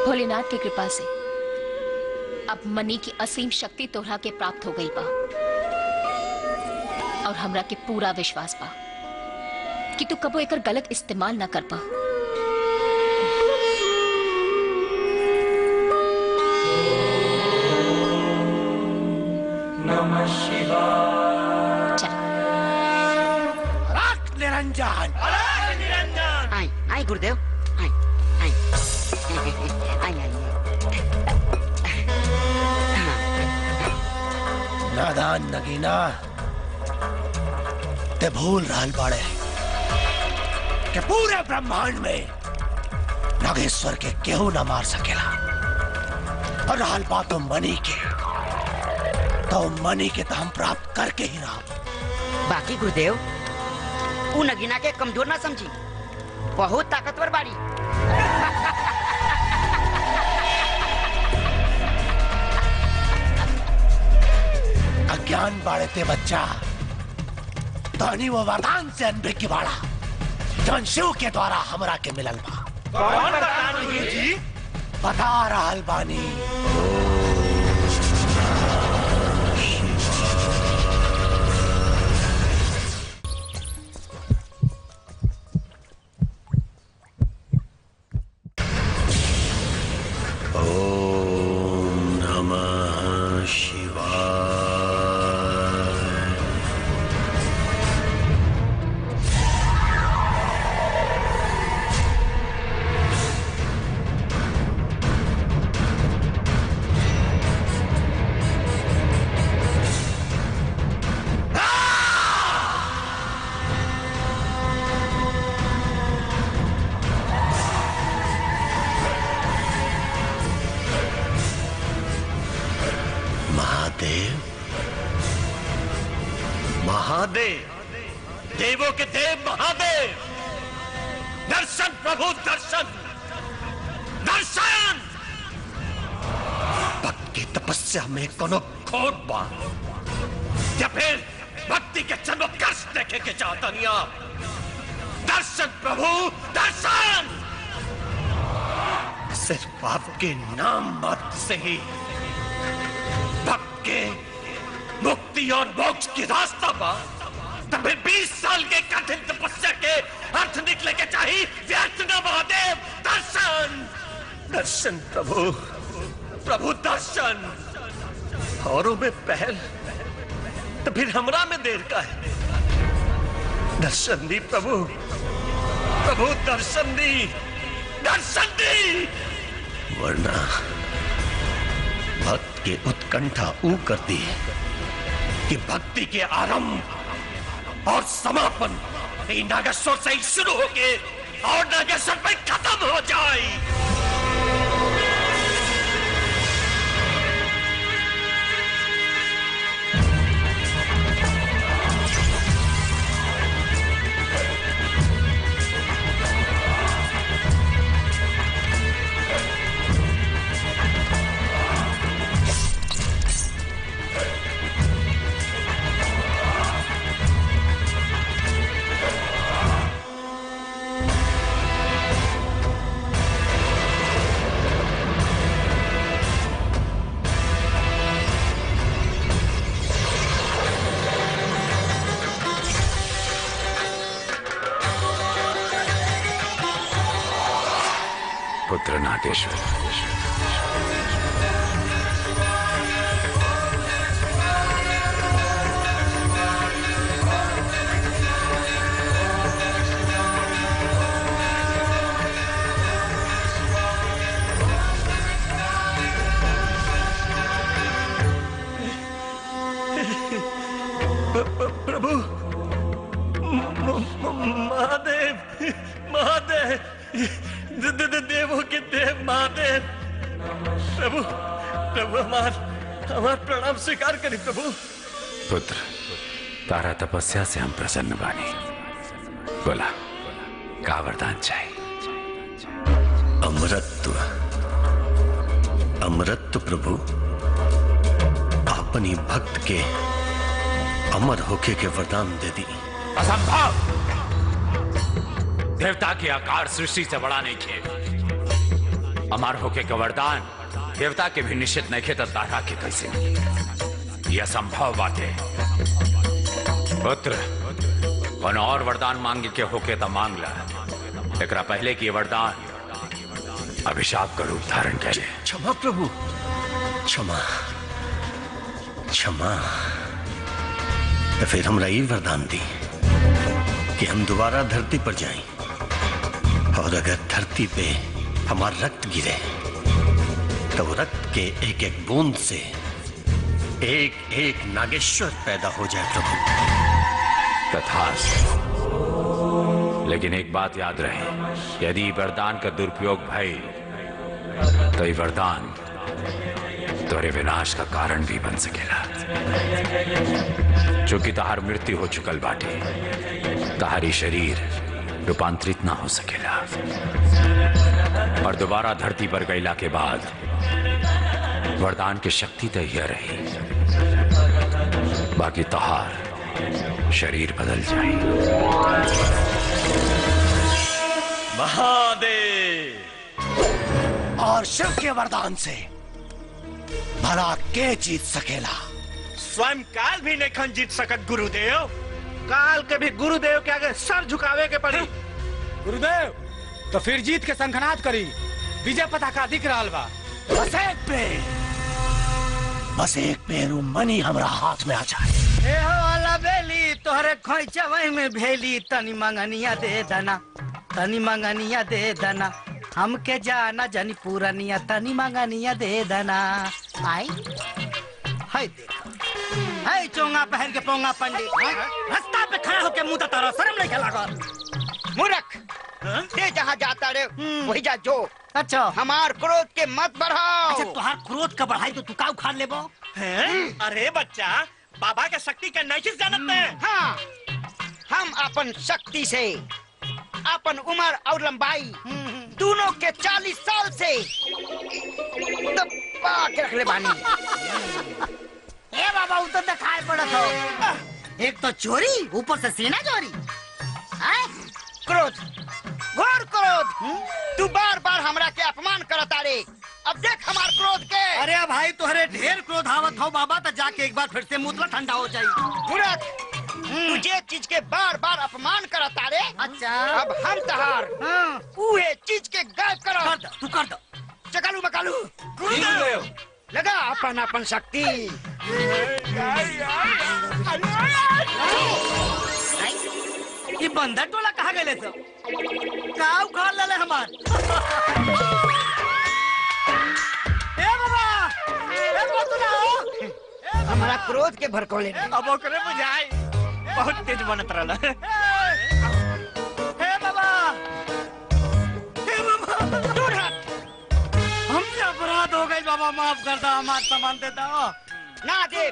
भोलेनाथ की कृपा से अब मनी की असीम शक्ति तोहरा के प्राप्त हो गई बा, और हमरा के पूरा विश्वास बा कि तू कबो एकर गलत इस्तेमाल ना कर पा। नमः शिवाय। चल निरंजन। आई आई गुरुदेव, आई आई आई आई। नादान नगीना, ते भूल रहल बाड़े कि पूरे ब्रह्मांड में नागेश्वर के केहू न मार सकेला, और रहल बात तो मनी के, तो मनी के तो हम प्राप्त करके ही रहा। बाकी गुरुदेव, उ नगीना के कमजोर ना समझी, बहुत ताकतवर बाड़ी। अज्ञान बाड़े ते बच्चा, धनी वो वरदान से अनभिज्ञ की बाड़ा जौन शिव के द्वारा हमरा के मिलल बा। कौन वरदान जी? बता रहल बानी। देवों के देव महादेव, दर्शन प्रभु दर्शन, दर्शन। भक्ति की तपस्या में कोनो खोट बा, या फिर भक्ति के जन्म कष्ट देखे के चाहतनिया। दर्शन प्रभु दर्शन। सिर्फ आपके नाम मात्र से ही भक्त के मुक्ति और मोक्ष की रास्ता बा। तभी 20 साल के कठिन तपस्या के अर्थ निकले के चाहिए। व्यर्थ न महादेव। दर्शन दर्शन प्रभु प्रभु दर्शन। औरों में पहल तो फिर हमरा में देर का है। दर्शन दी प्रभु प्रभु, दर्शन दी दर्शन दी, वरना भक्त के उत्कंठा ऊ करती है कि भक्ति के आरंभ और समापन नागेश्वर से ही शुरू होके और नागेश्वर में खत्म हो जाए। पुत्र नागेश्वर, प्रभु महादेव, महादेव, देवों के देव महादेव, प्रभु प्रभु हमार प्रणाम स्वीकार करी प्रभु। पुत्र, तारा तपस्या से हम प्रसन्न बानी। बोला, का वरदान चाहिए? अमरत्व, अमरत्व प्रभु, अपनी भक्त के अमर होके के वरदान दे दी। असंभव! देवता के आकार सृष्टि से बड़ा नहीं खे। अमर होके का वरदान देवता के भी निश्चित नहीं खे, तारा के कैसे? यह संभव बात है। पुत्र, कौन और वरदान मांगे के होके तो मांग ला। एकरा पहले की वरदान अभिशाप का रूप धारण करे। क्षमा प्रभु, क्षमा क्षमा। तो फिर हमरा ये वरदान दी कि हम दोबारा धरती पर जाएं, और अगर धरती पे हमारा रक्त गिरे तो रक्त के एक एक बूंद से एक एक नागेश्वर पैदा हो जाए प्रभु। तथास्तु। लेकिन एक बात याद रहे, यदि वरदान का दुरुपयोग भई तो ये वरदान तोरे विनाश का कारण भी बन सकेला। चूंकि तहार मृत्यु हो चुकल बाटे, तहारी शरीर रूपांतरित ना हो सकेला, और दोबारा धरती पर गईला के बाद वरदान की शक्ति तो यह रही, बाकी तहार शरीर बदल जाए। महादेव, और शिव के वरदान से भला के जीत सकेला? स्वयं काल भी नहीं जीत सकत गुरुदेव। काल के भी गुरुदेव के आगे सर झुकावे के पड़ी। गुरुदेव, तो फिर जीत के संखनाद करी। विजय पताका दिख रहा बा। बस एक पेरू मनी हमरा हाथ में आ जाए। ए हो वाला बेली, तोहरे खोइचा वही में भेली। तनी मंगनिया दे दना, तनी मंगनिया दे दना। हमके जाना जानी पूरनिया, तनी मंगनिया दे दना। आई हाय देखा, हाय चोंगा पहन के पोंगा पंडित रास्ता पे खड़ा होके मुंह तारा, शर्म नहीं लागल? मूर्ख, ते जहाँ जाता रे वही जा जो। अच्छा, हमार क्रोध के मत बढ़ाओ। अच्छा, तुहार क्रोध का बढ़ाई तो तू का उखाड़ लेबो? अरे बच्चा, बाबा के शक्ति का नहीं जानत है। हाँ, हम अपन शक्ति से अपन उम्र और लंबाई दोनों के 40 साल से दबा के रख ले बानी। ए बाबा, वो तो दिखाई पड़त हो। एक तो चोरी, ऊपर से सीना चोरी। क्रोध, घोर क्रोध। तू बार बार हमरा के अपमान करता रे। अब देख हमार क्रोध के। अरे भाई, तुहरे ढेर क्रोध आवत हो बाबा, तो जाके एक बार फिर से मुतला ठंडा हो जाई। मूर्ख, तुझे चीज के बार बार अपमान करता रे। अच्छा, अब हम तहार उहे चीज के गायब करो। तू कर दो। चकालू मकालू लगा अपन अपन शक्ति। ये बंदर टोला कहाँ गए सब? का उखाड़ ले हमार? ए बाबा, ए बाबा, हमरा क्रोध के भड़कौले अब ओकरे बुझाई बहुत तेज बनत रहला। हे बाबा, हे बाबा, दूर हट। हमसे अपराध हो गई बाबा, माफ कर दो, हमारा सामान दे दो। ना दे,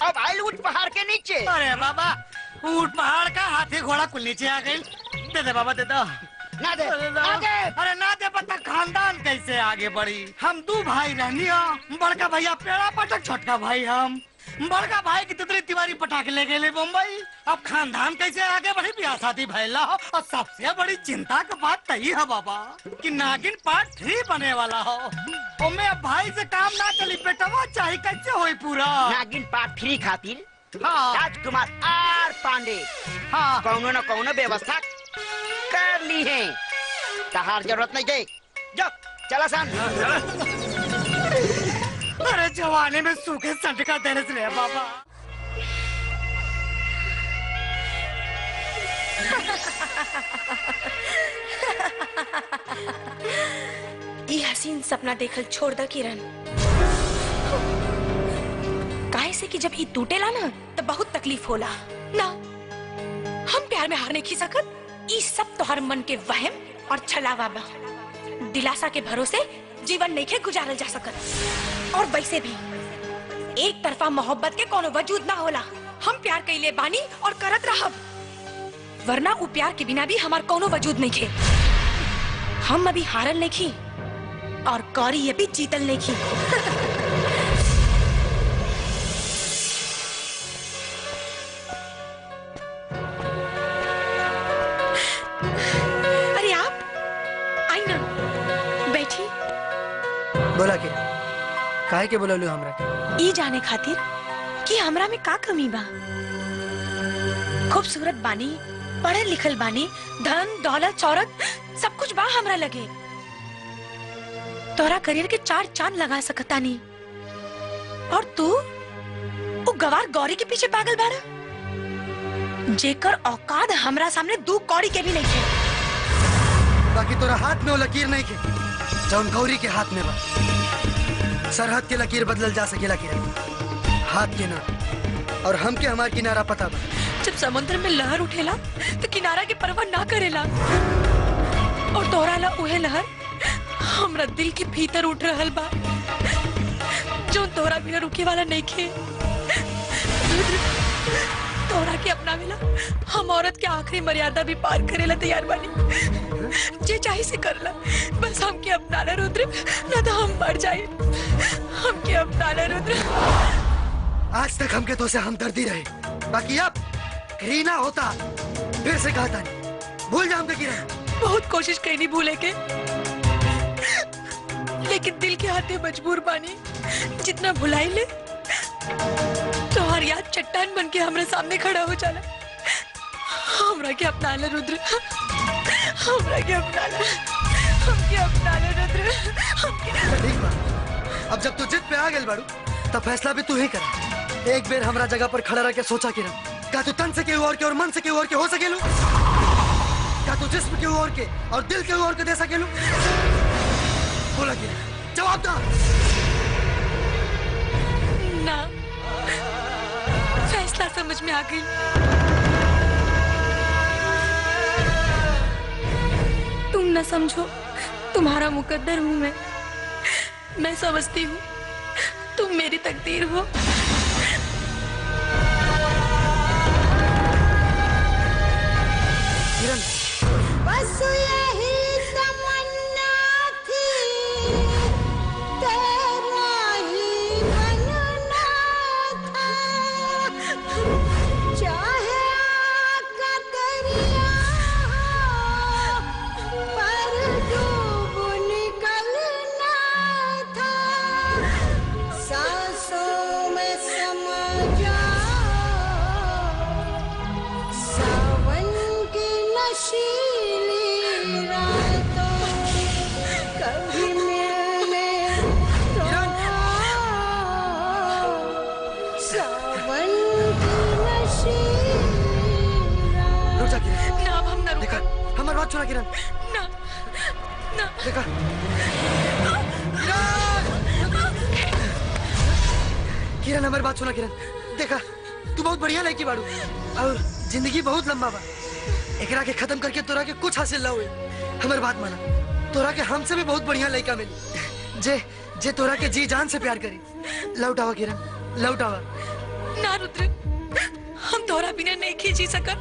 अब आइल ऊंट पहाड़ के नीचे। अरे बाबा, ऊंट पहाड़ का, हाथी घोड़ा कुल नीचे आ गई। दे दे बाबा, दे दो। ना दे, ना दे। अरे ना दे, पता खानदान कैसे आगे बढ़ी। हम दो भाई रहनी हो, बड़का भैया पेड़ा पटक, छोटका भाई हम। बड़का भाई की तितली तिवारी पटाखे ले गए मुंबई। अब खानदान कैसे आगे बढ़ी, ब्याह शादी भैला हो। और सबसे बड़ी चिंता की बात तही है बाबा कि नागिन पार्ट 3 बने वाला हो। और मैं अब भाई से काम ना चली, बेटवा चाहे कैसे होई पूरा। नागिन पार्ट 3 खातिर हाँ। राजकुमार आर पांडे हाँ। कौनो न कौनो व्यवस्था कर ली है। तहार जरूरत नहीं गई, जो चला सान। अरे जवानी में सूखे संटका देने से है बाबा। ये हसीन सपना देखल छोड़ द किरण। काहे से कि जब ये टूटेला ना तो बहुत तकलीफ होला ना। हम प्यार में हार नहीं खी सकत। ये सब तो हर मन के वहम और छलावा बा। दिलासा के भरोसे जीवन नहीं के गुजारल जा सकत। और वैसे भी एक तरफा मोहब्बत के कोनो वजूद ना होला। हम प्यार कइले बानी और करत रहब, वरना वो प्यार के बिना भी हमार कोनो वजूद नहीं खे। हम अभी हारल नहीं खी और कौरी ये भी जीतल नहीं खी। अरे आप आई ना, बैठी। बोला के काहे के बोललू हमरा के? ई जाने खातिर कि हमरा में का कमी बा। खूबसूरत बानी, पढ़ल लिखल बानी, धन दौलत शौहरत सब कुछ बा हमरा लगे। तोरा करियर के 4 चांद लगा सकता नहीं। और तू वो गवार गौरी के पीछे पागल बारा, जेकर औकात हमरा सामने 2 कौड़ी के भी नहीं थे। बाकी तोरा हाथ में वो लकीर नहीं के जौन गौरी के हाथ में बा। सरहद के लकीर बदलल जा सकेला किरण, हाथ के ना। और हम के हमार किनारा पता बा। जब समुद्र में लहर उठेला तो किनारा के परवाह ना करेला। और तोरा ला उहे लहर हमरा दिल के भीतर उठ रहल बा, जो तोरा बिना रुके वाला नहीं खे। तोरा के अपना मिला, हम औरत के आखिरी मर्यादा भी पार करेला तैयार बानी। जे चाहे से करला, बस हमके अपना ले रुद्र, ना तो हम मर जाए। हमके अपना ले रुद्र। आज तक हमके तो से हमदर्दी रहे, बाकी अब घृणा होता। फिर से कहता नहीं, भूल जा हमके किरण। बहुत कोशिश करी भूले के, लेकिन दिल के हाथे मजबूर बानी। जितना भुलाई ले तो हर याद चट्टान बन के हमारे सामने खड़ा हो जाला। हमरा के अपना ले रुद्र, हमरा के अपना ले, हमके अपना ले रुद्र, हमके। ठीक बा, अब जब तू जिद पे आ गइल बाड़ू तब फैसला भी तू ही करा। एक बेर हमरा जगह पर खड़ा रह के सोचा किरण, क्या तू तन से केहू और के और मन से केहू और के हो सकेलू? क्या तू जिस्म केहू और के और दिल केहू और के दे सकेलू? बोला किरण, जवाब दा। ना, फैसला समझ में आ गई। तुम न समझो, तुम्हारा मुकद्दर हूँ मैं समझती हूँ तुम मेरी तकदीर हो। किरण, बस यही तमन्ना थी, तेरा ही बनना था। चाहे आग का दरिया हो, पर डूब निकलना था। सांसों में समा जाओ, सावन की नशीली रातों, कभी मिलने तो आओ। सावन की नशीली रुक जा किरण। ना, अब हम न देखा, हमारी बात सुना किरण। ना, ना। देखा, किरण हमारी बात सुना किरण, देखा तू बहुत बढ़िया लड़की बाड़ू और जिंदगी बहुत लंबा बा। एकरा के खत्म करके तोरा के कुछ हासिल ना हुए। हमारी बात माना, तोरा के हमसे भी बहुत बढ़िया लड़का मिली जे जे तोरा के जी जान से प्यार करी। लौटावा किरण, लौटावा। ना रुद्र, हम तोरा बिना नहीं खी जी सकत।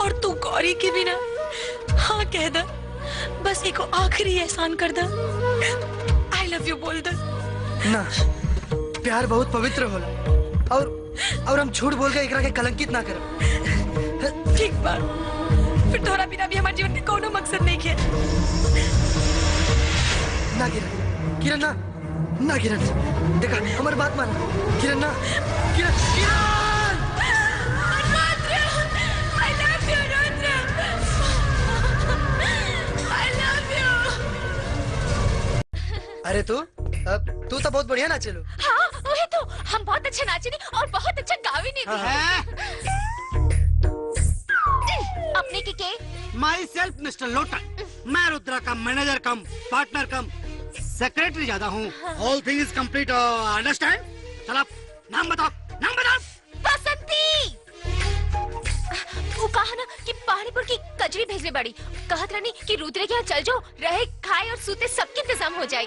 और तू गौरी के बिना हाँ कह द, बस एको आखिरी एहसान कर द। आई लव यू बोल द। ना, प्यार बहुत पवित्र होला और हम झूठ बोल के एकरा के कलंकित ना करब। ठीक बा, फिर तोरा बिना भी हमारे जीवन के कोनो मकसद नहीं है। ना किरण, किरण ना, ना किरण, देखा हमारी बात मान। किरण ना, किरण, किरण। I love you, Rudra. I love you। अरे तू तो बहुत बढ़िया नाचे लो। हाँ वही तो, हम बहुत अच्छा नाचे नहीं और बहुत अच्छा गावे नहीं भी। अपने के माई सेल्फ मिस्टर लोटन, मैं रुद्रा का मैनेजर कम पार्टनर कम सेक्रेटरी ज्यादा हूँ। All thing is complete, understand? चल आप नाम बताओ, नाम बताओ। बसंती। वो कहा ना कि पहाड़ीपुर की कजरी भेजने बड़ी, कहत रानी कि रुद्रे के यहाँ चल जाओ, रहे खाए और सूते सबके इंतजाम हो जाए।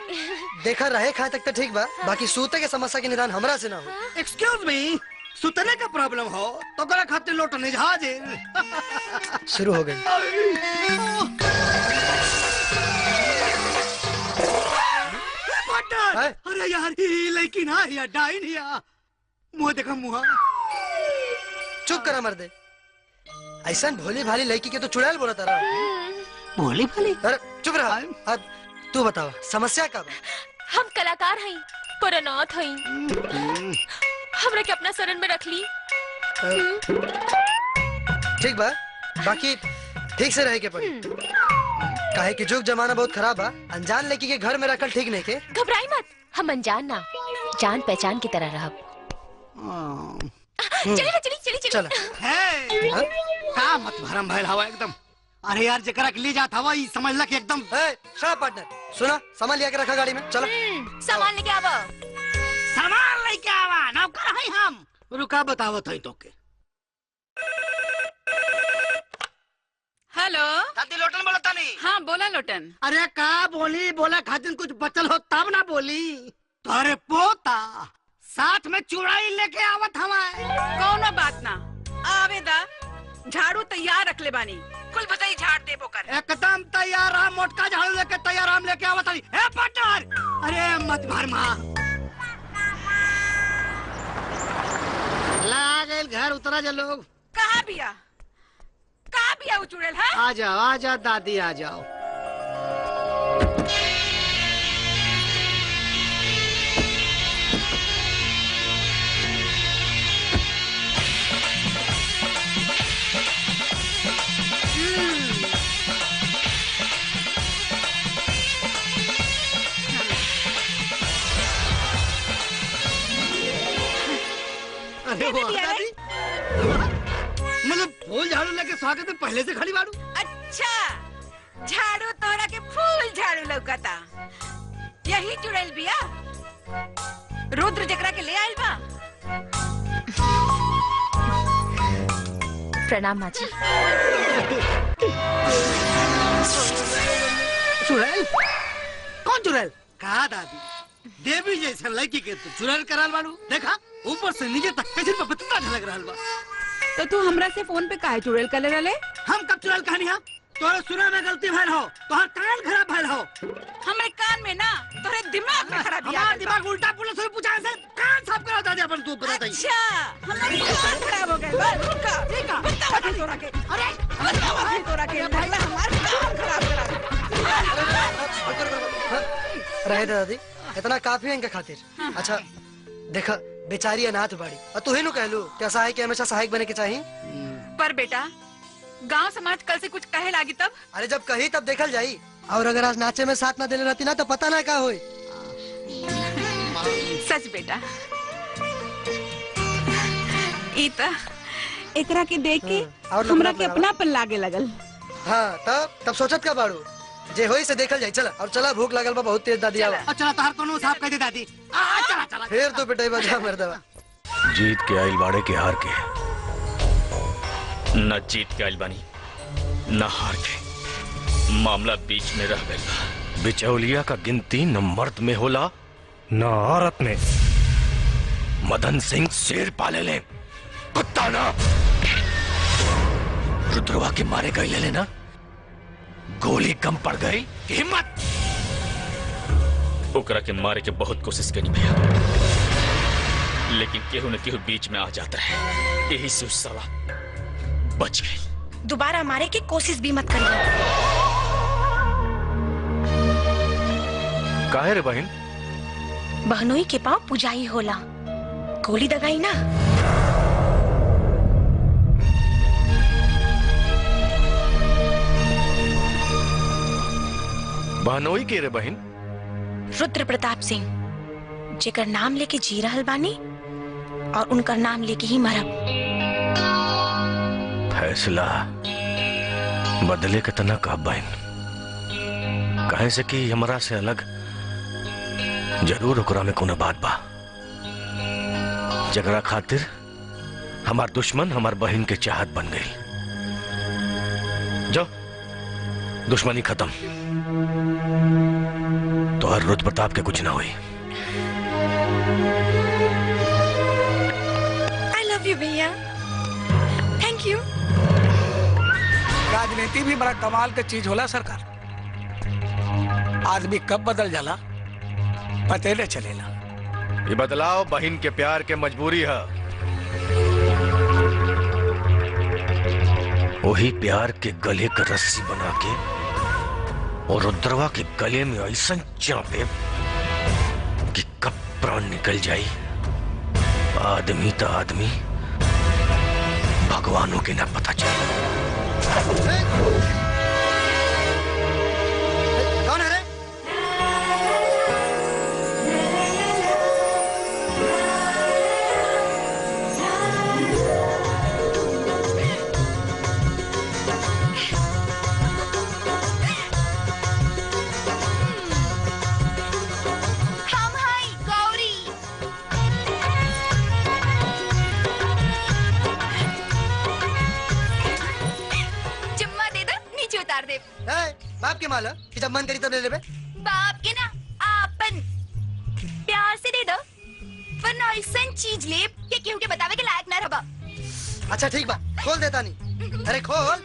देखा रहे खाए तक तो ठीक बा, बाकी सूते के समस्या के निदान हमरा से ना हो। एक्सक्यूज मी, सुतने का प्रॉब्लम हो तो करा खाते लोटने जहाज शुरू हो गई। अरे यार लड़की ना या डाइन या मुँह देखा मुँह। चुप करा मर्दे, ऐसा भोली भाली लड़की के तो चुड़ैल बोला तारा। भोली भाली? अरे चुप रहा। अब तू बतावा समस्या का बा? हम कलाकार हैं, पर अनाथ हैं। हमरा के अपना शरण में रख ली। ठीक बा, बाकी ठीक से रहे के पड़ी। काहे कि जुग जमाना बहुत खराब बा, अनजान लड़की के घर में रखल ठीक नहीं के। घबराई मत, हम अनजान ना जान पहचान की तरह रहब। चली चली चली चली। चला। का मत भरम भैल हवा एकदम। अरे यार जकरा के ले जात हवा ई समझ ला कि एकदम। शाबाश पार्टनर, सुना सामान लिया के रखा गाड़ी में। चलो सामान लेके आवा। सामान लेके आवा, नौकर हैं हम। रुका बतावत है तो के। हेलो दादी लोटन बोलता नहीं? हाँ बोला लोटन। अरे का बोली, बोला खातिन कुछ बचल हो तब ना बोली। अरे पोता साथ में चुड़ाई लेके आवत हवा। कौनो बात ना, आवेदा झाड़ू तैयार रख ले बानी, कुल बताई झाड़ देबो कर। एकदम तैयार हम, मोटका झाड़ू लेके तैयार हम लेके आवत हई। ए पार्टनर, अरे मत भर मां। लागल घर उतरा जा लोग। कहाँ बिया वो चुड़ैल है? आ जाओ दादी आ जाओ। अरे वो दादी, मतलब फूल झाड़ू लेके स्वागत में पहले से खड़ी बाड़ू। अच्छा, झाड़ू तोरा के फूल झाड़ू लौकता, यही चुड़ैल बिया रुद्र जकरा के ले आइल बा। प्रणाम माँ जी। चुड़ैल? कौन चुड़ैल? कहा दादी, देवी जैसा लड़की के तू चुड़ैल कराल बाड़ू। देखा ऊपर से नीचे तक कैसे पपीता झलक रहल बा। तो तू हमरा से फोन पे काहे चुड़ैल कर ले रहे? हम कब चुड़ैल कहानी हा? तोरे सुने में गलती भइल हो, तोहर कान खराब भइल हो। हमरे कान में ना, तोरे दिमाग में खराबी आ हमार गइल दिमाग उल्टा पुल्ला से पूछा से कान साफ करा दादी अपन तू बता दई। अच्छा, हमारे कान खराब हो गए। बस रुका, ठीक है, बताओ तोरा के। अरे बताओ तोरा के भाई हमारे कान खराब करा। रहे दादी, इतना काफी है इनके खातिर। अच्छा देखा, बेचारी अनाथ बाड़ी और तू ही नु कहलू कि असहाय के हमेशा सहायक बने के चाहिए। पर बेटा गांव समाज कल से कुछ कहे लागी तब? अरे जब कही तब देखल जाई। और अगर आज नाचे में साथ ना देने रहती ना तो पता ना क्या होई। सच बेटा, इता एकरा के देख के हमरा के अपनापन लागे लगल। हाँ तब सोचत का बाड़ू जे होई से देखल जाए। चला और चला, भूख लगल बा बहुत तेज दादी। आवा और चला तहर कोनो साहब कह दे दादी। चला चला फिर तो पिटाई बजा मर्दवा। जीत के आइल बाड़े के हार के। न जीत के आइल बानी न हार के, मामला बीच में रह गया। बिचौलिया का गिनती न मर्द में होला न औरत में। मदन सिंह शेर पाले ले, कुत्ता ना। रुद्रवा के मारे गए ले ना, गोली कम पड़ गई। हिम्मत ओकरा के मारे के बहुत कोशिश करी भैया, लेकिन केहू न केहू बीच में आ जाता है। यही सोच साला बच गई। दोबारा मारे की कोशिश भी मत करिए। काहे रे बहन? बहनोई के पाँव पुजाई होला, गोली दगाई ना। बहनोई के रे बहन? रुद्र प्रताप सिंह, जेकर नाम लेके जी रहल बानी और उनका नाम लेके ही मरब। फैसला बदले के तना का बहन, कहे से कि हमरा से अलग जरूर ओकरा में कोनो बात बा, जगरा खातिर हमार दुश्मन हमार बहन के चाहत बन गई। जो दुश्मनी खत्म, तो हर रुद्र प्रताप के कुछ ना हुई। I love you भैया, थैंक यू। राजनीति भी बड़ा कमाल का चीज होला सरकार। आदमी कब बदल जाला पते न चलेला। ये बदलाव बहन के प्यार के मजबूरी है। वही प्यार के गले का रस्सी बना के और रुद्रवा के गले में ऐसा चापे कि कब प्राण निकल जाए। आदमी तो आदमी, भगवानों के ना पता चले। कौन है रे? हम हाय गौरी। चुम्मा दे दो, नीचे उतार दे। बाप के माला कि जब मन करी तब ले लेबे। बाप के ना आपन प्यार से दे दो, वरना ऐसा चीज ले कि केहू के बतावे के लायक ना रहबा। अच्छा ठीक बा, खोल देता नहीं। अरे खोल।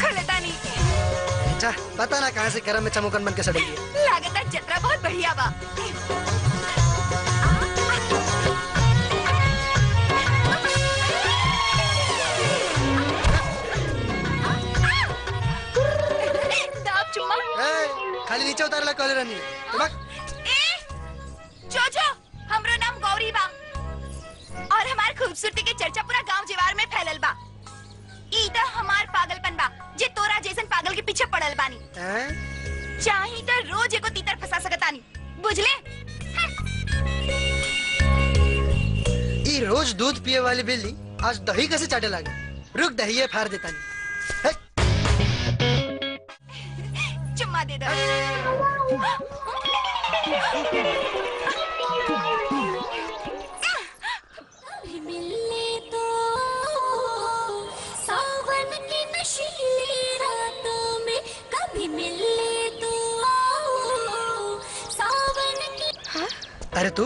खोलता नहीं। अच्छा पता ना कहाँ से करम में चमोकन बन के सड़ेगी। लागत है जतरा बहुत बढ़िया बा। दाब चुम्मा। खाली नीचे उतारला कॉलर नहीं। जो हमरो नाम गौरी बा और हमार खूबसूरती के चर्चा पूरा गांव जीवार में फैलल बा। ई त हमार पागलपन बा जे तोरा जैसन पागल के पीछे पड़ल बानी। चाही त रोज एको तीतर फंसा सकतानी, बुझले? ई रोज दूध पिए वाली बिल्ली आज दही कैसे चाटे लागे। रुक दही फाड़ देता नहीं। चुम्मा दे दो। मिलने दो सावन की नशीली रातों में, कभी मिलने दो सावन की। अरे तू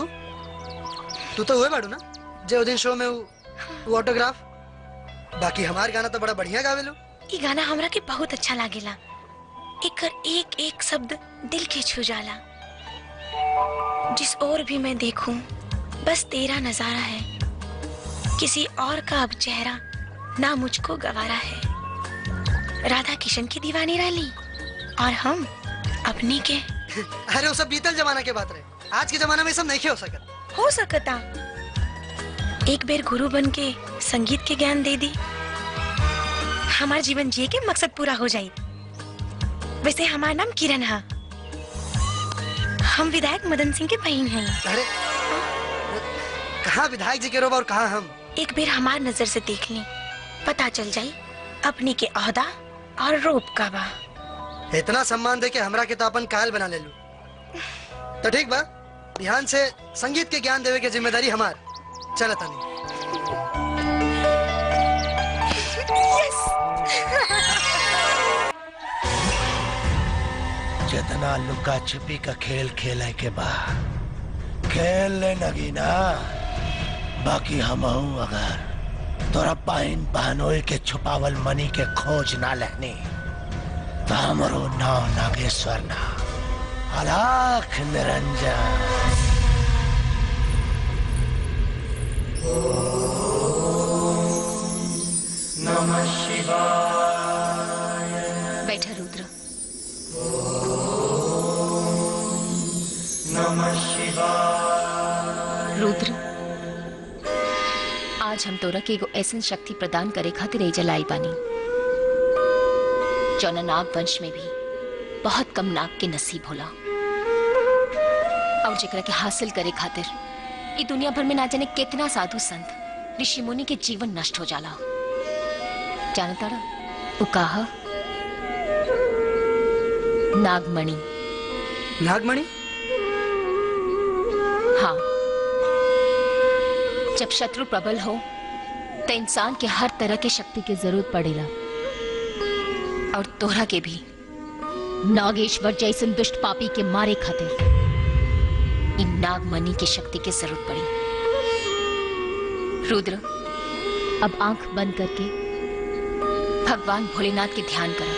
तो हुए बाड़ू ना जो दिन शो में वो ऑटोग्राफ। बाकी हमार गाना तो बड़ा बढ़िया गावेलो। ये गाना हमरा के बहुत अच्छा लागेला। एकर एक एक शब्द दिल के छू जाला। जिस ओर भी मैं देखूं बस तेरा नजारा है, किसी और का अब चेहरा ना मुझको गवारा है। राधा किशन की दीवानी रही और हम अपनी के। अरे वो सब बीतल जमाना के बात रहे, आज के जमाना में सब नहीं हो सकता। एक बेर गुरु बन के संगीत के ज्ञान दे दी, हमारा जीवन जिए के मकसद पूरा हो जाए। वैसे हमारा नाम किरण है, हम विधायक मदन सिंह के बहन हैं। अरे कहाँ विधायक जी के रोब और कहाँ हम? एक बेर हमार नजर से देख ली, पता चल जाये अपनी के ओहदा और रूप का बा। इतना सम्मान दे के हमरा के तो अपन कायल बना ले लू। तो ठीक बा, ध्यान से संगीत के ज्ञान देवे के जिम्मेदारी हमार। चल तानी। जितना लुका छिपी का खेल खेले के बाद खेल ले नगीना। बाकी हम अगर तोरा बहन बहनोई के छुपावल मनी के खोज ना लेनी तो हमरो नाव नागेश्वर ना, अलख निरंजन। नमः शिवाय। बैठा रुद्र। नमः शिवाय। रुद्र, आज हम तोरा के एगो ऐसन शक्ति प्रदान करे खातिर एजा लाई बानी जौना नाग वंश में भी बहुत कम नाग के नसीब होला, और जेकरा के हासिल करे खातिर ई दुनिया भर में ना जाने कितना साधु संत ऋषि मुनि के जीवन नष्ट हो जाला। जानता रहा वो कहा नागमणि। नागमणि? हाँ, जब शत्रु प्रबल हो तो इंसान के हर तरह के शक्ति की जरूरत पड़ेला, और तोहरा के भी नागेश्वर जैसन दुष्ट पापी के मारे खातिर इन नागमणि की शक्ति की जरूरत पड़ी। रुद्र, अब आंख बंद करके भगवान भोलेनाथ के ध्यान करो।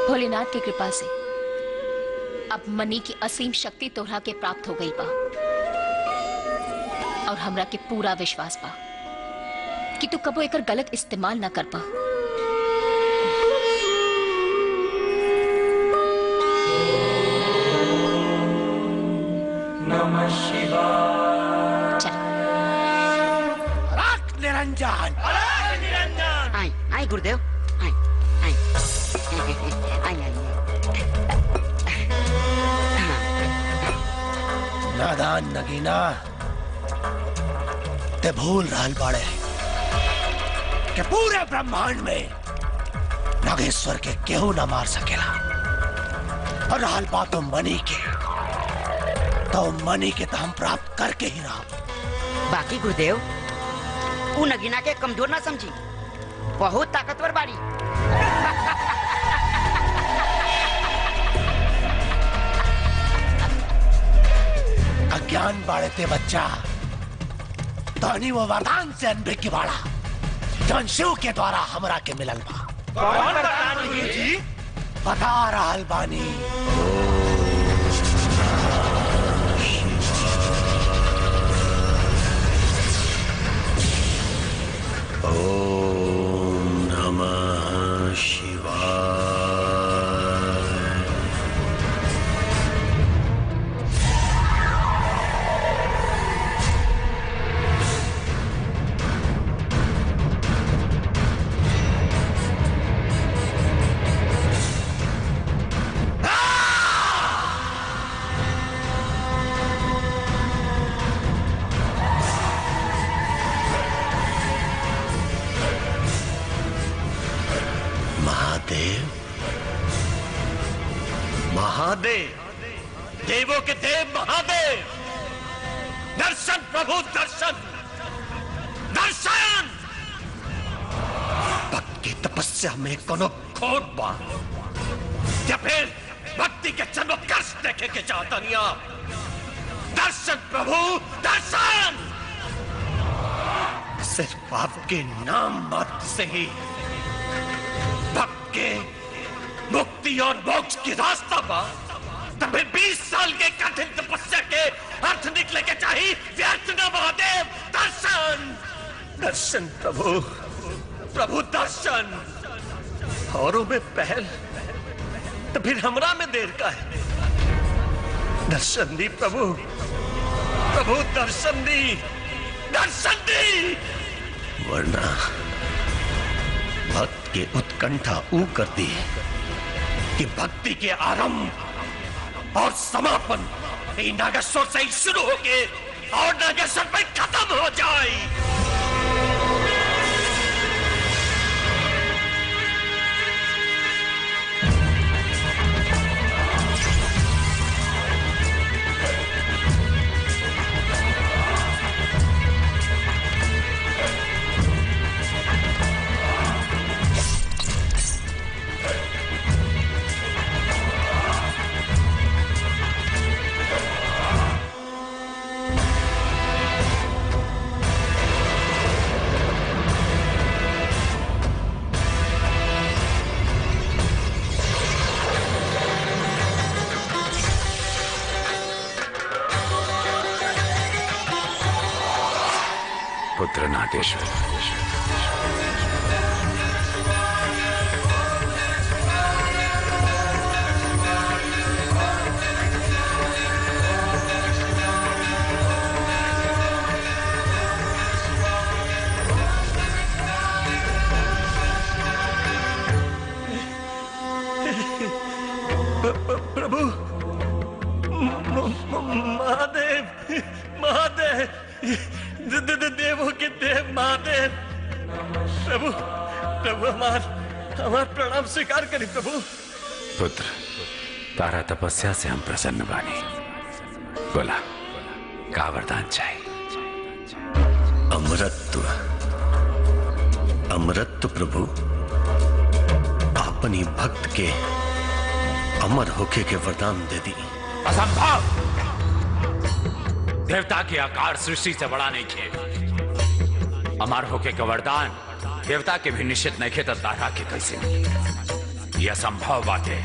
भोलेनाथ की कृपा से अब मनी की असीम शक्ति तोहरा के प्राप्त हो गई बा, और हमरा के पूरा विश्वास बा कि तू कबो एकर गलत इस्तेमाल ना कर पा। नमः शिवाय। चल। अलख निरंजन। अलख निरंजन। आई आई गुरुदेव, आई आई आई आई। नादान नगीना, ते भूल रहल बाड़े कि पूरे ब्रह्मांड में नागेश्वर के केहू न मार सकेला। और रहल बात तो मनी के, तो मनी के तो हम प्राप्त करके ही रहा। बाकी गुरुदेव, उ नगीना के कमजोर ना समझी, बहुत ताकतवर बाड़ी। अज्ञान बाड़े ते बच्चा, तानी वो वरदान से अनभिज्ञ बाड़ा जौन शिव के द्वारा हमरा के मिलल बा। कौन वरदान जी? बता रहल बानी। ओम नमः शिवाय। प्रभु दर्शन दर्शन। भक्त की तपस्या में कोनो खोट बा या फिर भक्ति के जन्म कष्ट देखे के चाहता नहीं आप? दर्शन प्रभु दर्शन। सिर्फ आपके नाम मत से ही भक्त के मुक्ति और मोक्ष की रास्ता बा। तभी 20 साल के कठिन तपस्या के अर्थ निकले के चाहिए व्यर्थ न महादेव। दर्शन दर्शन प्रभु प्रभु दर्शन। औरों में पहल तो फिर हमरा में देर का है। दर्शन दी प्रभु प्रभु दर्शन दी दर्शन दी, वरना भक्त के उत्कंठा ऊ कर दी कि भक्ति के आरंभ और समापन नागेश्वर से ही शुरू होके और नागेश्वर पे खत्म हो जाए। पुत्र नागेश्वर, प्रभु महादेव महादेव देवों के देव महादेव। प्रभु प्रभु हमार प्रणाम स्वीकार करी प्रभु। पुत्र तारा तपस्या से हम प्रसन्न बानी। बोला का वरदान चाहिए? अमृत अमृत प्रभु अपनी भक्त के अमर होके के वरदान दे दी। असंभव। देवता के आकार सृष्टि से बड़ा नहीं थे। अमर होके का वरदान देवता के भी निश्चित नहीं थे तो तारा के कैसे? यह संभव बात है।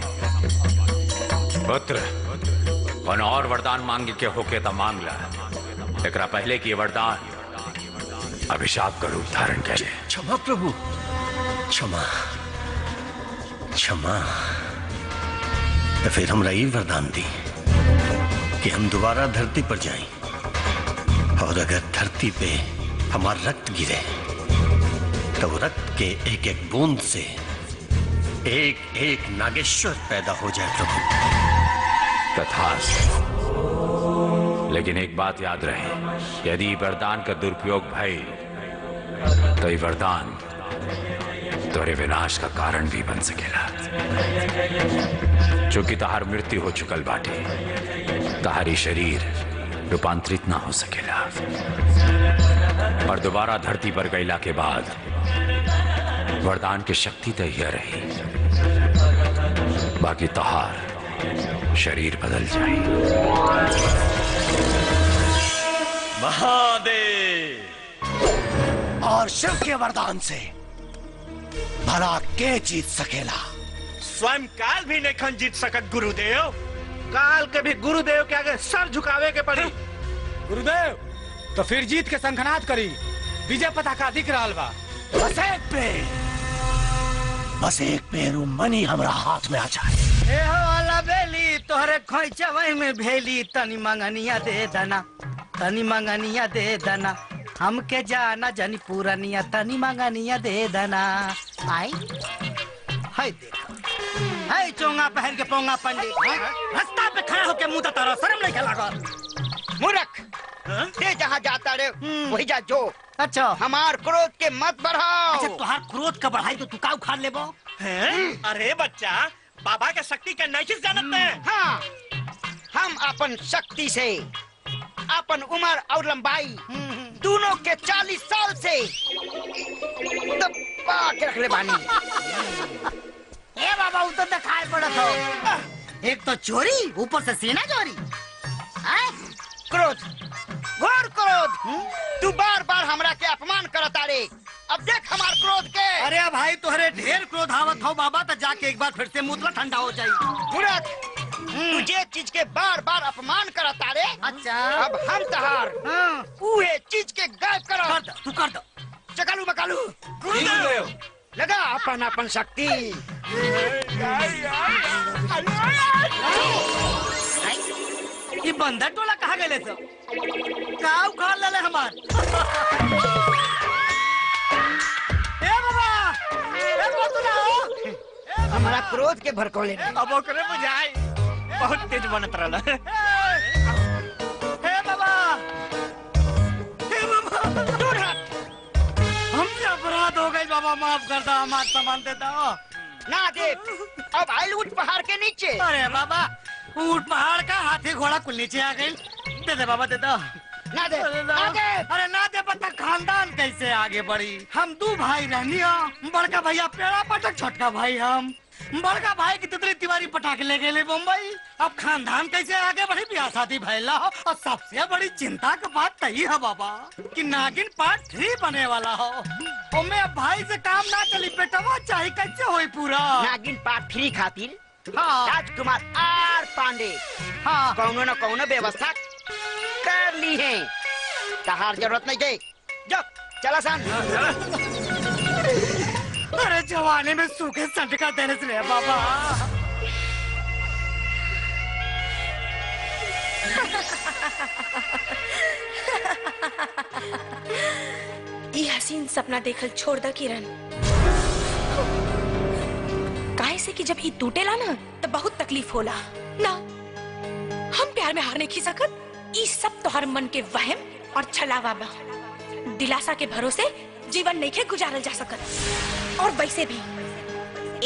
पुत्र कौन और वरदान मांगे के होके तो मांग ला। एकरा पहले की वरदान अभिशाप का रूप धारण करे। क्षमा प्रभु क्षमा क्षमा। तो फिर हमरा ये वरदान दी कि हम दोबारा धरती पर जाएं और अगर धरती पे हमारा रक्त गिरे तो रक्त के एक एक बूंद से एक एक नागेश्वर पैदा हो जाए प्रभु। तथास्तु। लेकिन एक बात याद रहे, यदि वरदान का दुरुपयोग भई तो ये वरदान तोरे विनाश का कारण भी बन सकेला। चूंकि तहार मृत्यु हो चुकल बाटे, तहारी शरीर रूपांतरित ना हो सकेला और दोबारा धरती पर गईला के बाद वरदान की शक्ति तो यह रही, बाकी तहार शरीर बदल जाए। महादेव और शिव के वरदान से भला के जीत सकेला? स्वयं काल भी नहीं जीत सकत गुरुदेव। काल के भी गुरुदेव के आगे सर झुकावे के पड़ी। गुरुदेव तो फिर जीत के संखनाद करी। विजय पताका दिख रहा बा। बस एक पेड़ मनी हमरा हाथ में आ जाए। ए हो वाला बेली तोहरे खोइचा वही में भेली। तनी मंगनिया दे दना, तनी मंगनिया दे दना। हमके जाना जानी पूरनिया, तनी मंगनिया दे दना। आई हाय देखा, हाय चोंगा पहन के पोंगा पंडित रास्ता पे खड़ा होके मुंह तारा, शर्म नहीं लागल? मूर्ख, ते जहाँ जाता रे वही जा जो। अच्छा हमार क्रोध के मत बढ़ाओ। अच्छा तुहार क्रोध का बढ़ाई तो तू का उखाड़ लेबो? अरे बच्चा, बाबा के शक्ति का नहीं जानत है। हाँ, हम अपन शक्ति से अपन उम्र और लंबाई दोनों के 40 साल से दबा के रख ले बानी। ए बाबा वो तो दिखाई पड़त हो। एक तो चोरी ऊपर से सीना चोरी। क्रोध, घोर क्रोध। तू बार बार हमरा के अपमान करता रे। अब देख हमार क्रोध के। अरे भाई तुहरे ढेर क्रोध आवत हो बाबा, तो जाके एक बार फिर से मुतला ठंडा हो जाई। मूर्ख, तुझे चीज के बार बार अपमान करता रे। अच्छा अब हम तहार उहे चीज के गायब करो। कर दो, तू कर दो। चकालू मकालू गुरुदेव लगा अपन अपन शक्ति। ये बंदर टोला कहाँ गए सब? का उखाड़ ले हमार। ए बाबा, ए बोतला हो। हमारा क्रोध के भड़कौले। अब ओकरे बुझाई बहुत तेज बनत रहला। हे बाबा, हे बाबा, दूर हट। हमसे अपराध हो गई बाबा, माफ कर दो, हमारा सामान दे दो। ना दे, अब आइल ऊंट पहाड़ के नीचे। अरे बाबा, ऊंट पहाड़ का हाथी घोड़ा कुल नीचे आ गई। दे दे बाबा, दे दो। ना दे, ना दे। अरे ना दे, पता खानदान कैसे आगे बढ़ी। हम 2 भाई रहनी हो, बड़का भैया पेड़ा पटक, छोटका भाई हम। बड़का भाई की तितली तिवारी पटाखे ले गए मुंबई। अब खानदान कैसे आगे बढ़ी, ब्याह शादी भैला हो। और सबसे बड़ी चिंता की बात तही है बाबा कि नागिन पार्ट 3 बने वाला हो। मैं अब भाई से काम ना चली, बेटवा चाहे कैसे होई पूरा। नागिन पार्ट 3 खातिर हाँ। राजकुमार आर पांडे हाँ। कौनो न कौनो व्यवस्था कर ली है। तहार जरूरत नहीं दे। जब चला सान। अरे जवानी में सूखे संटका देने से ले बाबा। ये हसीन सपना देखल छोड़ द किरण। काहे से कि जब ये टूटेला ना तो बहुत तकलीफ होला ना। हम प्यार में हार नहीं खी सकत। ये सब तोहर मन के वहम और छलावा बा। दिलासा के भरोसे जीवन नहीं के गुजारल जा सकत। और वैसे भी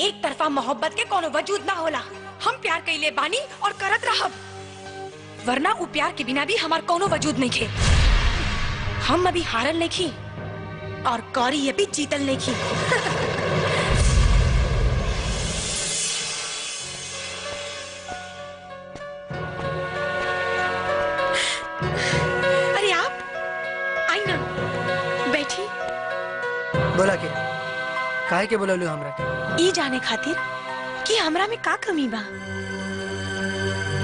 एक तरफा मोहब्बत के कोनो वजूद ना होला। हम प्यार कइले बानी और करत रहब, वरना उ प्यार के बिना भी हमार कोनो वजूद नहीं खे। हम अभी हारल नहीं खी और कौरी ये भी जीतल नहीं खी। अरे आप आई ना, बैठी। बोला के काहे के बोललू हमरा के? ई जाने खातिर कि हमरा में का कमी बा।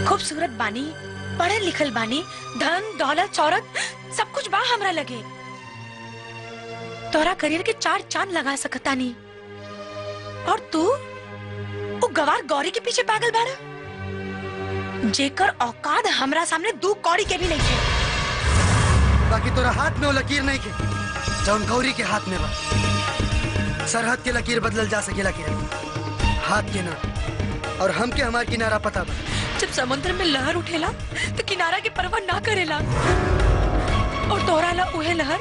खूबसूरत बानी, पढ़ल लिखल बानी, धन दौलत शौहरत सब कुछ बा हमरा लगे। तोरा करियर के 4 चांद लगा सकता नहीं। और तू वो गवार गौरी के पीछे पागल बाड़ा, जेकर औकात हमरा सामने 2 कौड़ी के भी नहीं थे। बाकी तोरा हाथ में वो लकीर नहीं के जौन गौरी के हाथ में बा। सरहद के लकीर बदलल जा सकेला किरण, हाथ के ना। और हमके हमार किनारा पता बा। जब समुद्र में लहर उठेला तो किनारा के परवाह ना करेला। और तोरा ला उहे लहर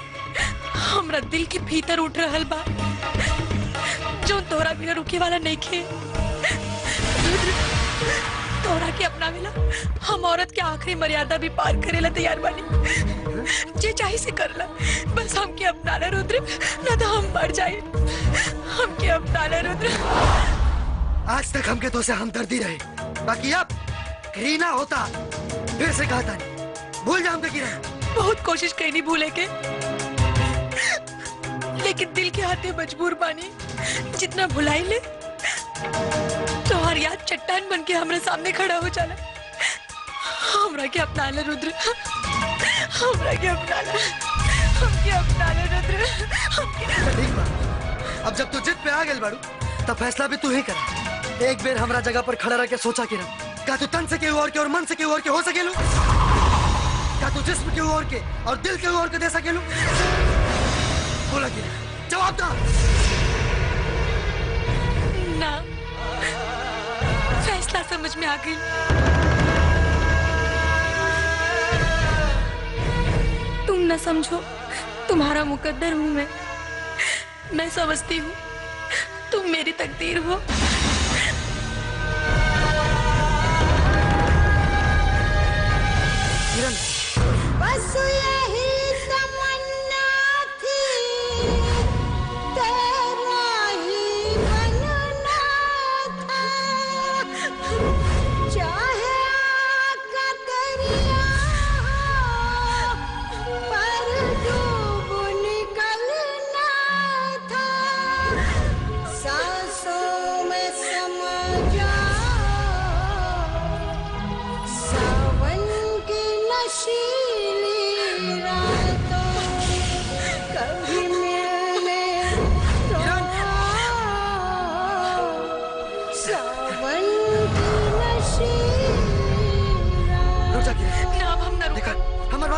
हमरा दिल के भीतर उठ रहल बा, जो तोरा बिना रुके वाला नहीं खे। तोरा के अपना मिला हम औरत के आखिरी मर्यादा भी पार करेला तैयार बानी। जे चाहे से करला, बस हमके अपना ला रुद्र, ना तो हम मर जाए। हमके अपना ला रुद्र। आज तक हमके तो से हमदर्दी रहे, बाकी अब घृणा होता। फिर से कहता नहीं, भूल जा हमके किरण। बहुत कोशिश करी नहीं भूले के, लेकिन दिल के हाथे मजबूर बानी। जितना भुलाई ले तो हर याद चट्टान बन के हमारे सामने खड़ा हो जाला। हमरा के अपना ले रुद्र, हमरा के अपना ले, हमके अपना ले रुद्र, हमके। ठीक बा, अब जब तू जिद पे आ गेल बाड़ू तब फैसला भी तू ही कर। एक बेर हमरा जगह पर खड़ा रह के सोचा किरण, क्या तू तन से केहू और के और मन से केहू और के हो सकेलू? क्या तू जिस्म केहू और के और दिल केहू और के दे सकेलू? बोला किरण, जवाब दा। ना, फैसला समझ में आ गई। तुम न समझो, तुम्हारा मुकद्दर हूँ मैं समझती हूँ तुम मेरी तकदीर हो। किरण, बस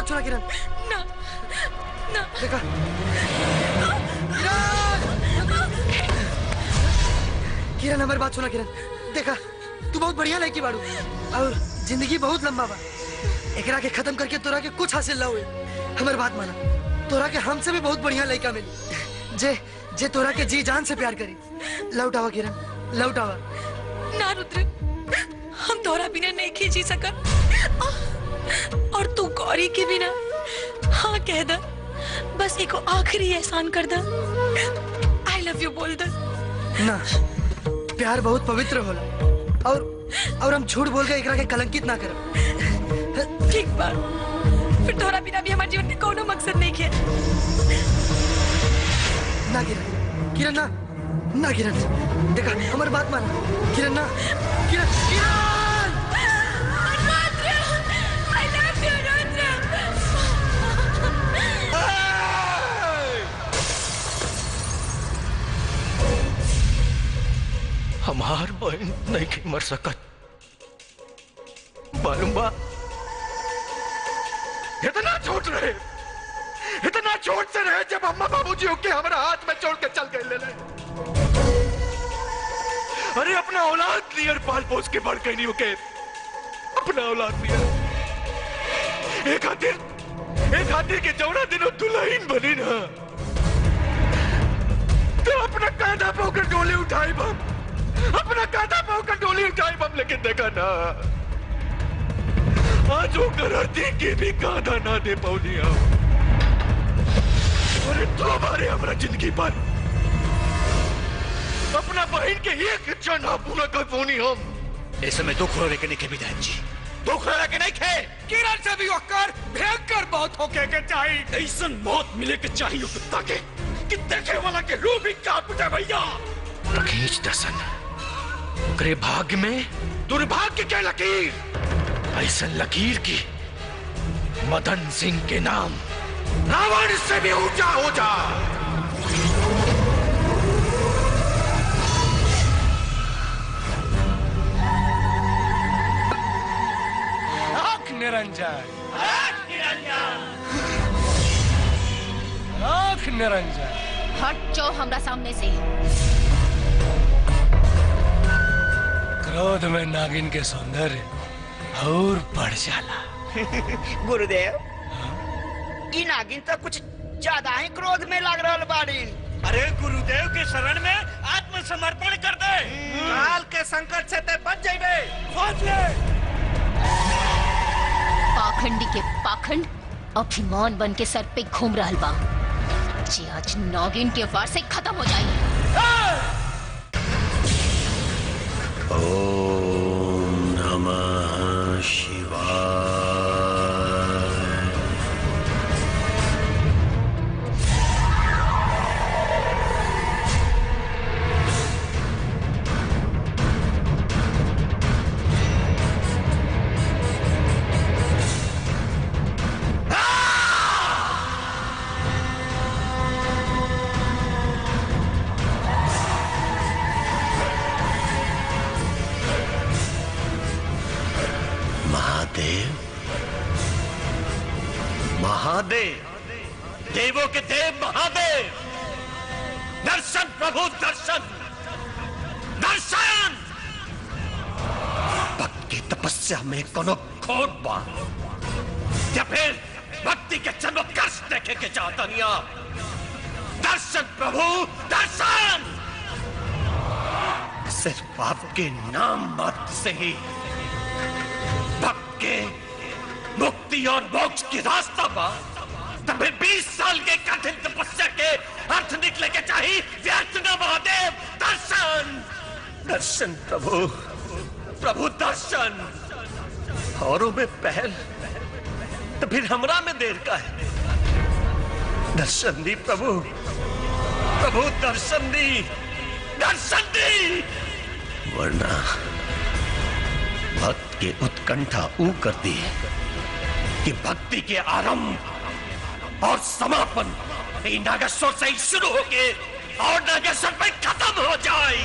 बात सुना किरण। ना ना देखा किरण, हमारी बात सुना किरण। देखा तू बहुत बढ़िया लड़की बाड़ू और जिंदगी बहुत लंबा बा। एकरा के खत्म करके तोरा के कुछ हासिल ना हुए। हमारी बात माना, तोरा के हमसे भी बहुत बढ़िया लड़का मिली जे जे तोरा के जी जान से प्यार करी। लौटावा किरण, लौटावा। ना रुद्र, हम तोरा बिना नहीं खींची सकत और तू गौरी के बिना हाँ कह द। बस एको आखिरी एहसान कर द। आई लव यू बोल द। ना, प्यार बहुत पवित्र होला और हम झूठ बोल के एकरा के कलंकित ना करब। ठीक बा, फिर तोरा बिना भी हमारे जीवन में कोनो मकसद नहीं है। ना किरण, किरण ना, ना किरण। देखा हमारी बात मान किरण। ना किरण, किरण। I love you, Rudra. हमार बहन नहीं की मर सकत। मालूम बा इतना छोट रहे, इतना छोट से रहे जब अम्मा बाबूजी होके हमारा हाथ में छोड़ के चल गए ले। अरे अपना औलाद नियर पाल पोस के बढ़ गई नहीं होके, अपना औलाद नियर। एक हाथी के जौना दिनों दुल्हन बनी ना, तो अपना कांधा पोकर डोली उठाई बम, अपना कांधा पोकर डोली उठाई बम। लेकिन देखा ना, आज वो करती के भी कांधा ना दे पौनी। अरे तो हमारे हमारा जिंदगी पर अपना बहन के एक क्षण पूरा कर पौनी हम। ऐसे में दुख रोने के नहीं के विधायक जी, दुख रोने के नहीं खे। किरण से भी होकर भयंकर मौत होके के चाहिए। ऐसा मौत मिले के चाहिए कुत्ता के कि देखे वाला के रूह भी कांप उठे भैया। खींच दसन ओकरे भाग्य में दुर्भाग्य के लकीर, ऐसा लकीर की मदन सिंह के नाम रावण से भी ऊंचा हो जा। आँख निरंजन, आँख निरंजन। हट जाओ हमरा सामने से। क्रोध में नागिन के सौंदर्य और बढ़ जाला। गुरुदेव, ई नागिन तो कुछ ज्यादा ही क्रोध में लग रहा बाड़ी। अरे गुरुदेव के शरण में आत्मसमर्पण कर दे। काल के संकट से ते बच जाइबे। खोज ले। पाखंडी के पाखंड अभिमान बन के सर पे घूम रहा बा, जे आज नागिन के वार से खत्म हो जाए। ओम नमः शिवाय। महादेव, देवों के देव महादेव, दर्शन प्रभु दर्शन, दर्शन। भक्त की तपस्या में कोनो खोट बा या फिर भक्ति के चमत्कार देखे के चाहता नहीं आप? दर्शन प्रभु दर्शन। सिर्फ आपके नाम मात्र से ही भक्त के मुक्ति और मोक्ष की रास्ता बा। तब 20 साल के कठिन तपस्या के अर्थ निकले के चाहिए। व्यर्थ न महादेव दर्शन। दर्शन प्रभु, प्रभु दर्शन। औरों में पहल तो फिर हमरा में देर का है। दर्शन दी प्रभु, प्रभु दर्शन दी, दर्शन दी। वरना भक्त के उत्कंठा ऊ कर दी कि भक्ति के आरंभ और समापन नागेश्वर से ही शुरू होके और नागेश्वर में खत्म हो जाए।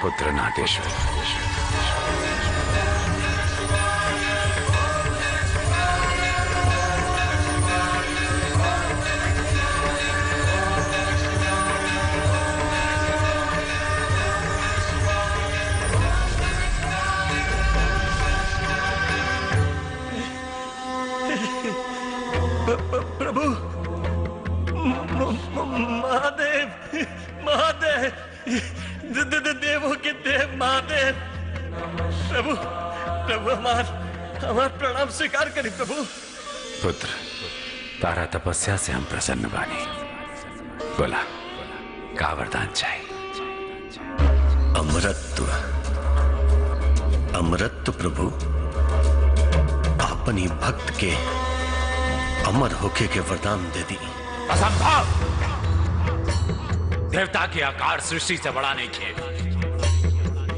पुत्र नागेश्वर। प्रभु महादेव महादेव देवों के देव महादेव प्रभु प्रभु हमार प्रणाम स्वीकार करी प्रभु। पुत्र तारा तपस्या से हम प्रसन्न बानी। बोला का वरदान चाहिए? अमरत्व अमरत्व प्रभु अपनी भक्त के अमर होके के वरदान दे दी। असंभव! देवता के आकार सृष्टि से बड़ा नहीं खे।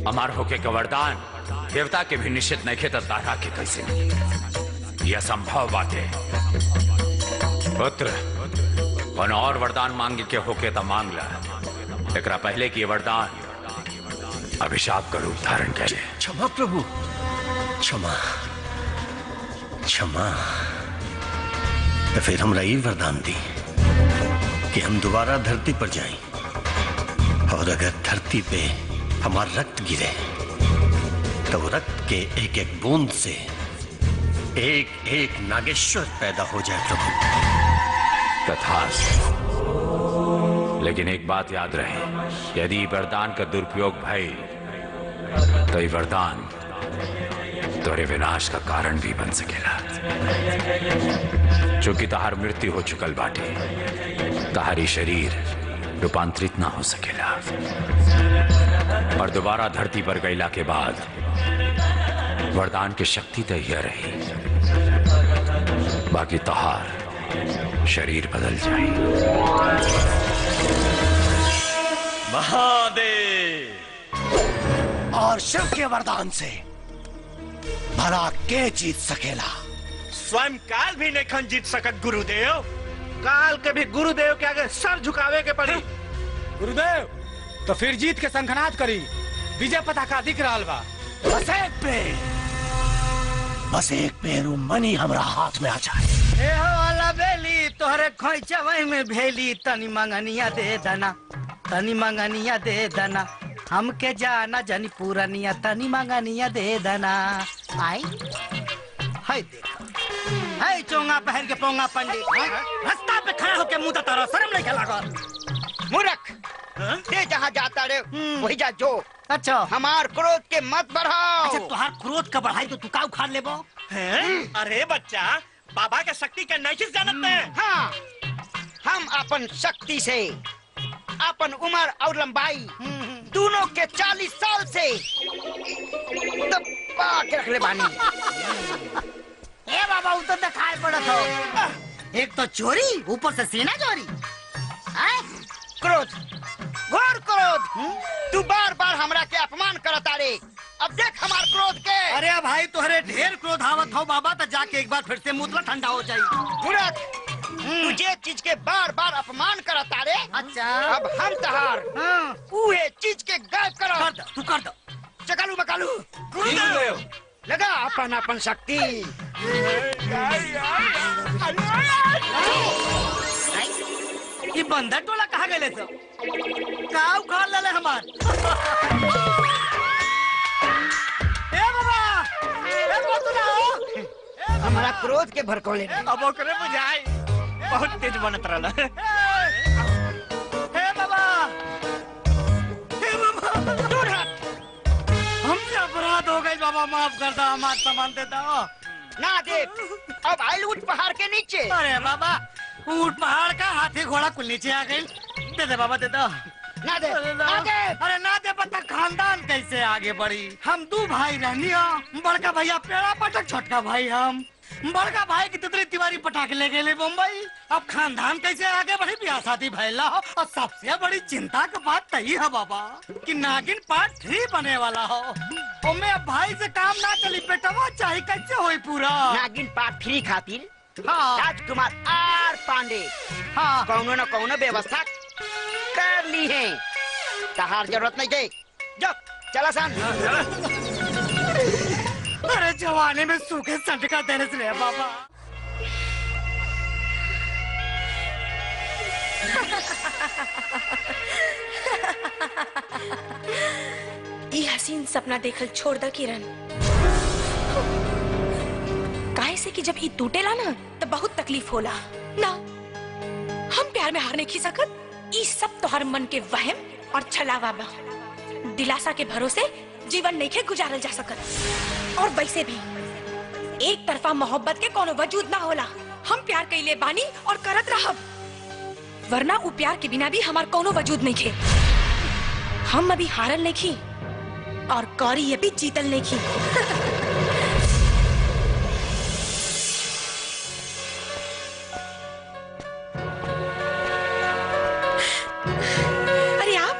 अमर होके का वरदान देवता के भी निश्चित नहीं खे तो तारा के कैसे? यह असंभव बात है। पुत्र कौन और वरदान मांगे के होके तो मांग ला। एकरा पहले की वरदान अभिशाप का रूप धारण करे। क्षमा प्रभु क्षमा क्षमा। तो फिर हमरा ये वरदान दी कि हम दोबारा धरती पर जाएं और अगर धरती पे हमारा रक्त गिरे तो रक्त के एक एक बूंद से एक एक नागेश्वर पैदा हो जाए प्रभु। तथास्तु। लेकिन एक बात याद रहे, यदि वरदान का दुरुपयोग भई तो ये वरदान तोरे विनाश का कारण भी बन सकेला। चूंकि तहार मृत्यु हो चुकल बाटे, तहारी शरीर रूपांतरित ना हो सकेला और दोबारा धरती पर गईला के बाद वरदान की शक्ति तो यह रही, बाकी तहार शरीर बदल जाए। महादेव और शिव के वरदान से भला के जीत सकेला? स्वयं काल भी नहीं खन जीत सकत गुरुदेव। काल के भी गुरुदेव के आगे सर झुकावे के पड़ी। गुरुदेव तो फिर जीत के संखनाद करी। विजय पताका दिख रहा बा। बस एक पेरू मनी हमरा हाथ में आ जाए। ए हो वाला बेली तोहरे खोइचा वही में भेली। तनी मंगनिया दे दना, तनी मंगनिया दे दना। हमके जाना जानी पूरनिया, तनी मंगनिया दे दना। आई हाय देखो, हाय चोंगा पहन के पोंगा पंडित रास्ता पे खड़ा होके मुंह तारा शर्म नहीं लागल। मूर्ख ते जहाँ जाता रे वही जा जो। अच्छा हमार क्रोध के मत बढ़ाओ। अच्छा तुहार क्रोध का बढ़ाई तो तू का उखाड़ लेबो? अरे बच्चा बाबा के शक्ति के नहीं जानत है। हाँ हम अपन शक्ति से अपन उम्र और लंबाई दोनों के 40 साल से दबा के रख ले बानी। ए बाबा वो तो दिखाई पड़त हो। एक तो चोरी ऊपर से सीना चोरी। क्रोध घोर क्रोध। तू बार बार हमरा के अपमान करता रे। अब देख हमार क्रोध के। अरे भाई तोहरे ढेर क्रोध आवत हो बाबा, तो जाके एक बार फिर से मुतला ठंडा हो जाई। मूर्ख तुझे चीज के बार बार अपमान करता रे। अच्छा अब हम तहार उहे चीज के गायब करो। कर दो, तू कर दो। चकालू बकालू गुरुदेव लगा अपन अपन शक्ति। ये बंदर टोला कहाँ गए सब? का उखाड़ ले हमार। ए बाबा, ए बोतला हो। हमारा क्रोध के भड़कौले। अब ओकरे बुझाई बहुत तेज बनत रहला। हे बाबा, हे बाबा, दूर हट। हमसे अपराध हो गई बाबा, माफ कर दो। हमारा सामान दे दो। ना दे। अब आइल ऊंट पहाड़ के नीचे। अरे बाबा ऊंट पहाड़ का, हाथी घोड़ा कुल नीचे आ गई। दे दे बाबा दे दो। ना दे ना दे। अरे ना दे पता खानदान कैसे आगे बढ़ी। हम दो भाई रहनी हो। बड़का भैया पेड़ा पटक, छोटका भाई हम। बड़का भाई की तितली तिवारी पटाखे ले गए मुंबई। अब खानदान कैसे आगे बढ़ी, ब्याह शादी भैला हो। और सबसे बड़ी चिंता की बात तही है बाबा कि नागिन पार्ट 3 बने वाला हो। और मैं अब भाई से काम ना चली, बेटवा चाहे कैसे होई पूरा। नागिन पार्ट 3 खातिर हाँ राजकुमार आर पांडे हाँ कौनो न कौनो व्यवस्था कर ली है। तहार जरूरत नहीं दे। जब चला सन। अरे जवानी में सूखे संट का दर्द रे बाबा। ये हसीन सपना देखल छोड़ द किरण। काहे से कि जब ये टूटेला ना तो बहुत तकलीफ होला ना। हम प्यार में हार नहीं खी सकत। ये सब तोहर मन के वहम और छलावा बा। दिलासा के भरोसे जीवन नहीं के गुजारल जा सकत। और वैसे भी एक तरफा मोहब्बत के कोनो वजूद ना होला। हम प्यार कइले बानी और करत रहब, वरना उ प्यार के बिना भी हमार कोनो वजूद नहीं खे। हम अभी हारल नहीं खी और गौरी ये भी जीतल नहीं खी। अरे आप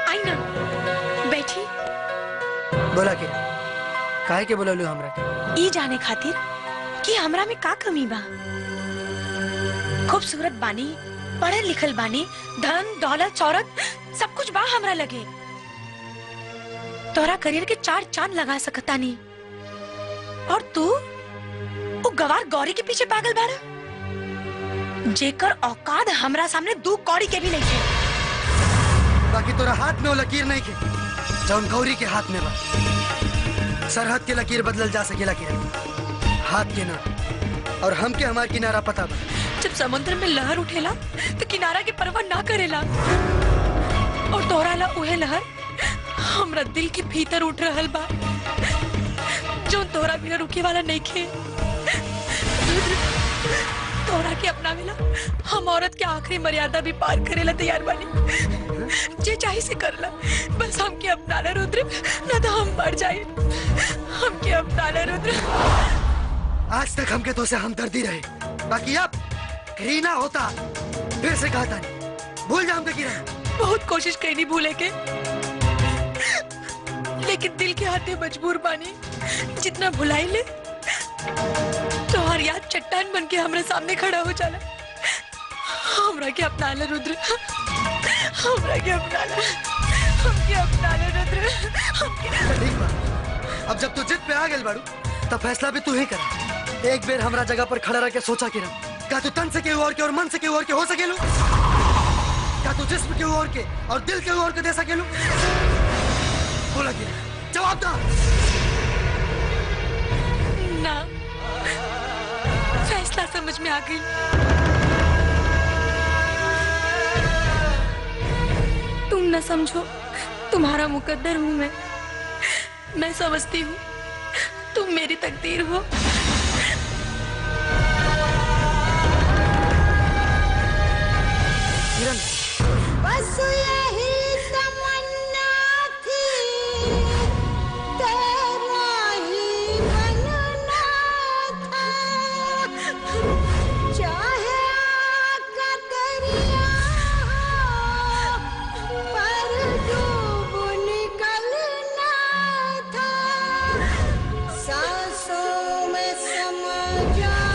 आई ना, बैठी। बोला के काहे के बोललू हमरा के? ई जाने खातिर कि हमरा में का कमी बा। खूबसूरत बानी, पढ़ल लिखल बानी, धन दौलत शौहरत सब कुछ बा हमरा लगे। तोरा करियर के 4 चांद लगा सकता नहीं। और तू वो गवार गौरी के पीछे पागल बाड़ा, जेकर औकात हमरा सामने 2 कौड़ी के भी नहीं थे। बाकी तोरा हाथ में वो लकीर नहीं के जौन गौरी के हाथ में बा। सरहद के लकीर बदलल जा सकेला किरण, हाथ के ना। और हमके हमार किनारा पता बा। जब समुद्र में लहर उठेला तो किनारा के परवाह ना करेला। और तोरा ला उहे लहर हमरा दिल के भीतर उठ रहल बा, जो तोरा बिना रुके वाला नहीं खे। तोरा के अपना मिला हम औरत के आखिरी मर्यादा भी पार करेला तैयार बानी। जे चाहे से करला, बस हमके अपना ले रुद्र, ना तो हम मर जाए। हमके अपना ले रुद्र। आज तक हमके तो से हमदर्दी रहे, बाकी अब घृणा होता। फिर से कहता नहीं, भूल जा हमके किरण। बहुत कोशिश करी नहीं भूले के, लेकिन दिल के हाथे मजबूर बानी। जितना भुलाई ले तो हर याद चट्टान बन के हमारे सामने खड़ा हो जाला। हमरा के अपना ले रुद्र, हमरा के अपना ले, हमके अपना ले रुद्र, हमके। ठीक बा, अब जब तू जिद पे आ गए बाड़ू तब फैसला भी तू ही कर। एक बेर हमरा जगह पर खड़ा रह के सोचा किरण, क्या तू तन से केहू और के और मन से केहू और के हो सकेलू? क्या तू जिस्म केहू और के और दिल केहू और के दे सकेलू? बोला किरण, जवाब दा। ना, फैसला समझ में आ गई। तुम न समझो, तुम्हारा मुकद्दर हूँ मैं समझती हूँ तुम मेरी तकदीर हो। किरण, बस यही तमन्ना थी, तेरा ही बनना था। चाहे आका दरिया पर डूब निकलना था। सांसों में समा जाओ,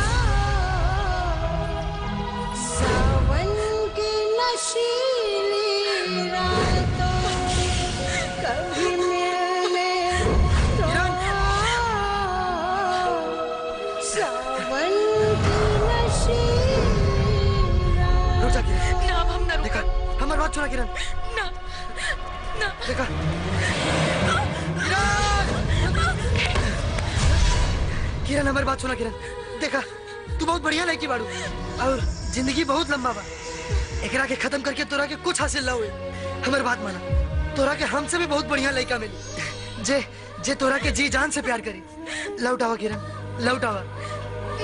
सावन की नशीली रातों, कभी मिलने तो आओ। सावन की नशीली रुक जा किरण। ना, अब हम ना देखा, हमारी बात सुना किरण। ना, ना। देखा, किरण हमारी बात सुना किरण। देखा, तू बहुत बढ़िया लड़की बाड़ू और जिंदगी बहुत लंबा बा। एकरा के खत्म करके तोरा के कुछ हासिल ना हुए। हमारी बात माना, तोरा के हमसे भी बहुत बढ़िया लड़का मिली जे जे तोरा के जी जान से प्यार करी। लौटावा किरण, लौटावा।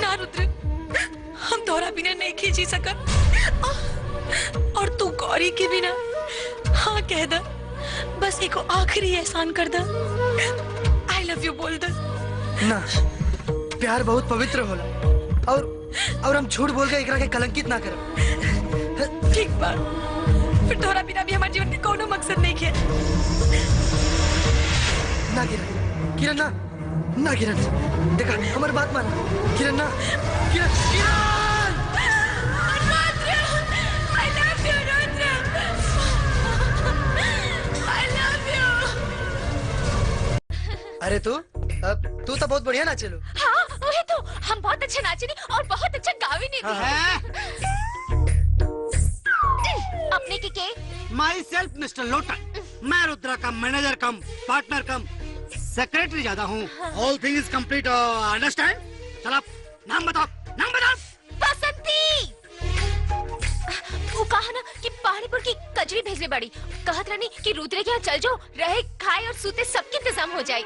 ना रुद्र, हम तोरा बिना नहीं खींची सकत। और तू गौरी के बिना हाँ कह द, बस एको आखिरी एहसान कर द। आई लव यू बोल द। ना, प्यार बहुत पवित्र होला और हम झूठ बोल के एकरा के कलंकित ना करब। ठीक बा, फिर तोरा बिना भी हमारे जीवन के कोनो मकसद नहीं है। ना किरण, किरण ना, ना किरण। देखा, हमारी बात माना किरण। ना किरण, किरण। I love you, Rudra. I love you. अरे तू तू तो बहुत बढ़िया नाचे लो। हाँ वही तो, हम बहुत अच्छा नाचे नहीं और बहुत अच्छा गावे नहीं अपने के माई सेल्फ मिस्टर लोटन, मैं रुद्रा का मैनेजर कम पार्टनर कम सेक्रेटरी ज्यादा हूँ। All thing is complete, understand? चलो नाम बताओ, नाम बताओ। बसंती। वो कहा ना कि पहाड़ीपुर की कचरी भेजने बड़ी, कहत रानी कि रुद्रे के यहाँ चल जाओ, रहे खाए और सूते सबके इंतजाम हो जाए।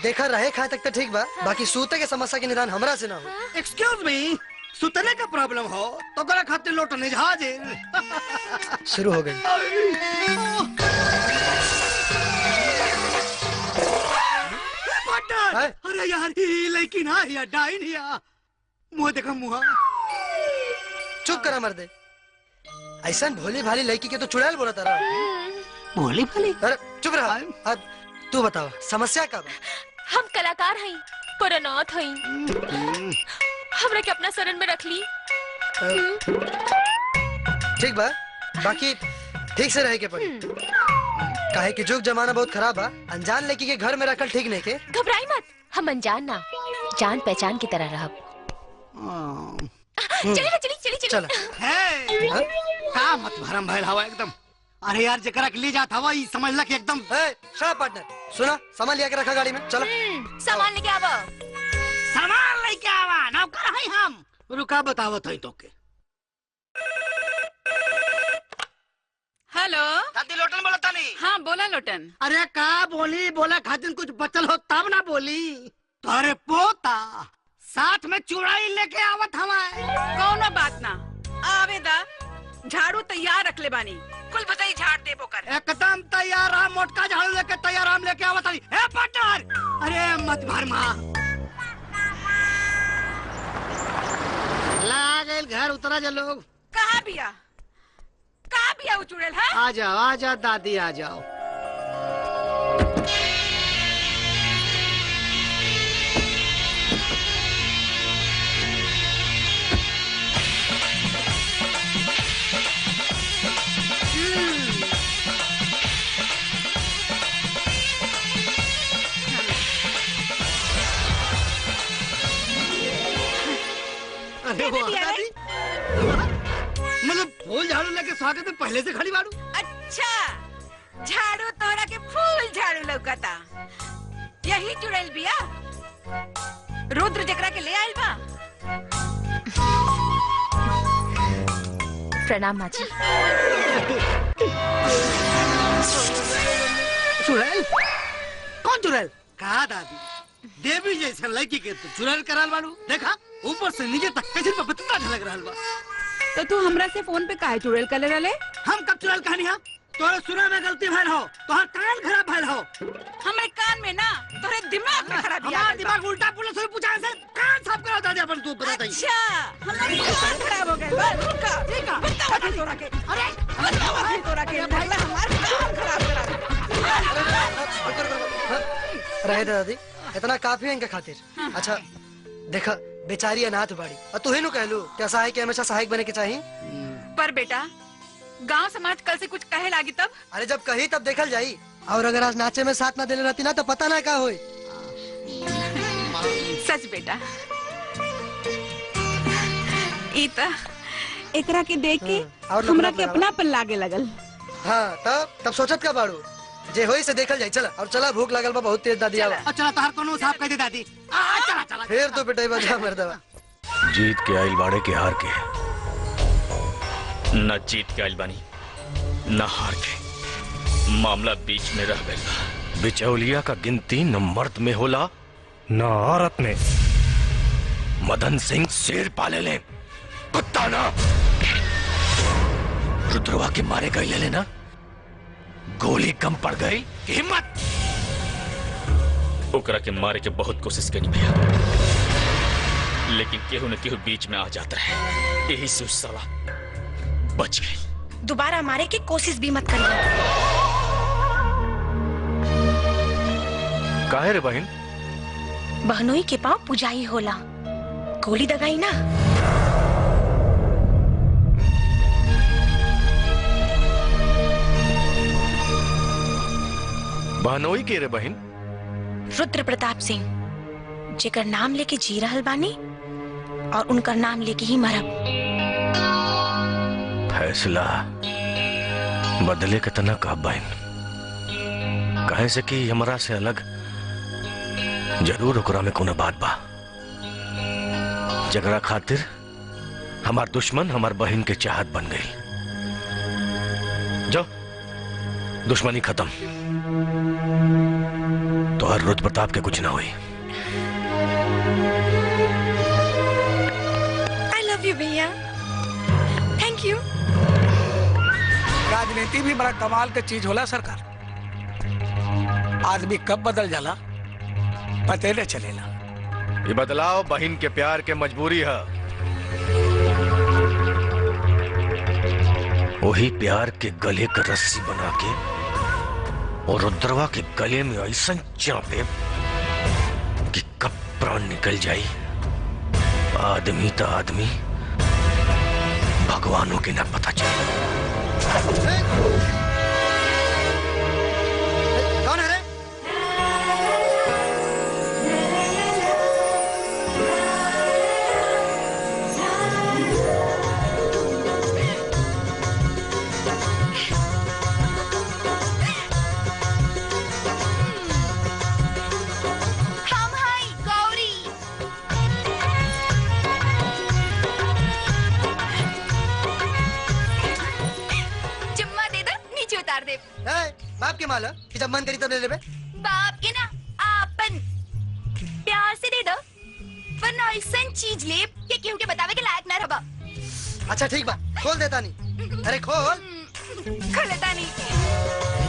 देखा रहे खाए तक तो ठीक बा, बाकी सूते के समस्या के निदान हमरा से ना हो। एक्सक्यूज मी, सुतने का प्रॉब्लम हो तो करा खातिर लोटने जहाज शुरू हो गई। अरे यार ये लड़की ना या डाइन या मुँह देखा मुँह। चुप करा मर्दे, ऐसा भोली भाली लड़की के तो चुड़ैल बोला तारा। भोली भाली? अरे चुप रहा। अब तू बताओ समस्या का बा? हम कलाकार हैं पर अनाथ हैं, हमरा के अपना शरण में रख ली। ठीक बा, बाकी ठीक से रहे के पड़ी, काहे कि जुग जमाना बहुत खराब बा। अनजान लड़की के घर में रखल ठीक नहीं के। घबराई मत, हम अनजान ना जान पहचान की तरह रह। चलिए चलिए चलिए चला। का मत भरम भैल हवा एकदम। अरे यार जकरा के ले जात हवा ई समझ ला कि एकदम। शट पार्टनर, सुना सामान लिया के रखा गाड़ी में। चलो सामान लेके आवा। सामान लेके आवा, नौकर हैं हम। रुका बतावत है तो के। हेलो दादी लोटन बोला था नहीं? हाँ बोला लोटन। अरे का बोली, बोला खातिर कुछ बचल हो तब ना बोली। अरे पोता साथ में चुड़ाई लेके आवत हमारे। कौनो बात ना, आवेदा झाड़ू तैयार रख ले बानी, कुल बताई झाड़ देबो कर। एकदम तैयार हम, मोटका झाड़ू लेके तैयार हम लेके आवत हई। ए पार्टनर, अरे मत भर मां। ला गए घर उतरा जा लोग। कहाँ बिया वो चुड़ैल है? आ जाओ दादी आ जाओ। अरे दादी, मतलब फूल झाड़ू लेके स्वागत में पहले से खड़ी बाड़ू। अच्छा, झाड़ू तोरा के फूल झाड़ू लौकता, यही चुड़ैल बिया रुद्र जकरा के ले आइल बा। प्रणाम माँ जी। चुड़ैल? कौन चुड़ैल? कहा दादी, देवी जैसे लड़की के तो चुड़ैल कराल बाड़ू। देखा ऊपर से नीचे तक कैसे पपता झलक रहल बा। तो तू हमरा से फोन पे काहे चुड़ैल कर रहे? हम कब चुड़ैल कहानी है? तोरे सुना में गलती भइल हो, तोहर कान खराब भइल हो। हमरे कान में ना, तोरे दिमाग में खराबी आ गइल बा। दिमाग उल्टा पुलिस से पूछा से कान साफ करा दादी अपन तू बता दई। अच्छा, हमारा कान खराब हो गइल बा। रुका, देखा बतावा फिर तोरा के। अरे बतावा फिर तोरा के, भगला हमार कान खराब करा दे। रहे दादी, इतना काफी है इनके खातिर। अच्छा देखा, बेचारी अनाथ बाड़ी और तू ही नु कहलू क्या सहायक के हमेशा सहायक बने के चाहिए। पर बेटा गांव समाज कल से कुछ कहे लागी तब? अरे जब कही तब देखल जाई, और अगर आज नाचे में साथ ना देले रहती ना तो पता ना का होई। सच बेटा, इता एकरा के देख के हमरा के अपना पर लागे लगल। हाँ तब सोचत का बाड़ू, जे होई से देखल जाई। चला और चला, भूख लगल बा बहुत तेज दादी। आवा चला तार कोनो साफ कह दे दादी। चला चला फिर तो पिटाई बजा मर्दवा। जीत के आइल बाड़े के हार के, न जीत के आइल बानी न हार के, मामला बीच में रह गया। बिचौलिया का गिनती न मर्द में होला न औरत में। मदन सिंह शेर पाले ले, कुत्ता ना। रुद्रवा के मारे गए ले लेना, गोली कम पड़ गई कि हिम्मत। ओकरा के मारे के बहुत कोशिश करी भैया, लेकिन केहू न केहू बीच में आ जाता है, यही से साला बच गई। दोबारा मारे की कोशिश भी मत करिए। काहे रे बहन? बहनोई के पाँव पुजाई होला, गोली दगाई ना। बहनोई के रे बहन? रुद्र प्रताप सिंह, जेकर नाम लेके जी रहल बानी और उनकर नाम लेके ही मरब। फैसला बदले के तना का बहन, कहे से कि हमरा से अलग जरूर ओकरा में कोनो बात बा, जगरा खातिर हमार दुश्मन हमार बहन के चाहत बन गई। जो दुश्मनी खत्म, तो हर रुद्र प्रताप के कुछ ना हुई। आई लव यू भैया, थैंक यू। राजनीति भी बड़ा कमाल के चीज होला सरकार। आदमी कब बदल जाला पते न चलेला। ये बदलाव बहन के प्यार के मजबूरी है। वही प्यार के गले का रस्सी बना के और रुद्रवा के गले में ऐसा चापे कि कब प्राण निकल जाए। आदमी तो आदमी, भगवानों के ना पता चले। कौन है रे? हम हैं गौरी। चुम्मा दे दो, नीचे उतार दे। बाप के माला कि जब मन करी तब ले ले बे। बाप के ना आपन प्यार से दे दो, वरना ऐसा चीज ले कि केहू के बतावे के लायक ना रहबा। अच्छा ठीक बा, खोल देता नहीं। अरे खोल। खोलता नहीं।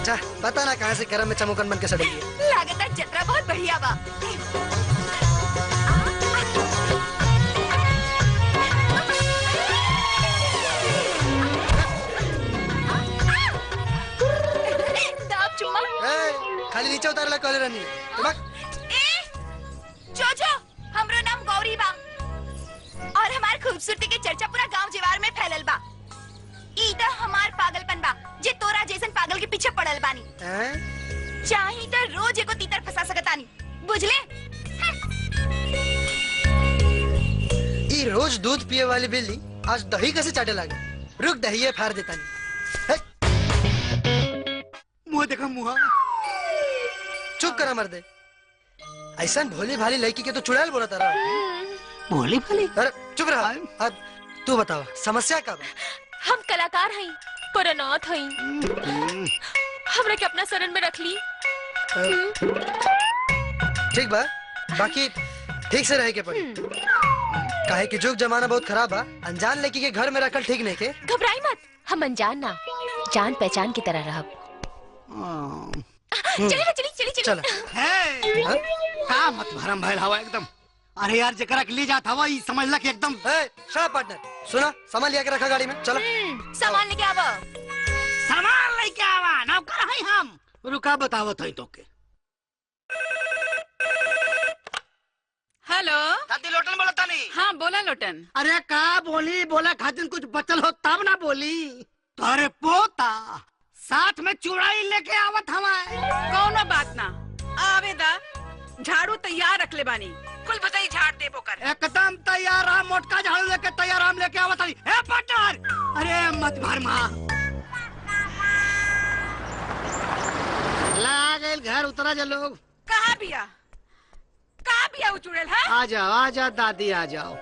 जा पता ना कहाँ से गरम में चमोकन बन के सड़ गई। लागत जतरा बहुत बढ़िया बा। दाब चुम्मा। खाली नीचे उतारला कॉलर रानी। जो हमरो नाम गौरी बा और हमार खूबसूरती के चर्चा पूरा गांव जीवार में फैलल बा। ई त हमार पागलपन बा जे तोरा जैसन पागल के पीछे पड़ल बानी। चाही त रोज एको तीतर फंसा सकतानी, बुझले? ई रोज दूध पिए वाली बिल्ली आज दही कैसे चाटे लागे। रुक दही फाड़ देता नहीं। मुंह देखा मुंह। चुप करा मर्दे। ऐसा भोली भाली लड़की के तो चुड़ैल बोला तारा। भोली भाली? अरे चुप रहा। अब तू बताओ समस्या का बा? हम कलाकार हई, पर अनाथ हई। हमरा के अपना शरण में रख ली। ठीक बा, बाकी ठीक से रहे के पड़ी। काहे कि जुग जमाना बहुत खराब बा। अनजान लड़की के घर में रखल ठीक नहीं के। घबराई मत, हम अनजान ना जान पहचान की तरह रहब। चली चलो। का मत भरम भइल हवा एकदम। अरे यार जकरा के ले जात हवा ई समझला कि एकदम। शाबाश पार्टनर, सुना सामान लिया के रखा गाड़ी में। चलो सामान लेके आवा। सामान लेके आवा, नौकर हई हम। रुका बतावत हई तोके। हेलो दादी लोटन बोलता नहीं। हाँ बोला लोटन। अरे का बोली, बोला खातिर कुछ बचल हो तब ना बोली। अरे पोता साथ में चुड़ाई लेके आवत हवा। कौनो बात ना, आवेदा झाड़ू तैयार रख ले बानी। कुल बताई झाड़ दे बोकर। एकदम तैयार हम, मोटका झाड़ू लेके तैयार हम लेके आवत हई। ए पार्टनर, अरे मत भर मां। ला गए घर उतरा जा लोग। कहाँ बिया? कहाँ बिया वो चुड़ैल है? आ जाओ दादी आ जाओ।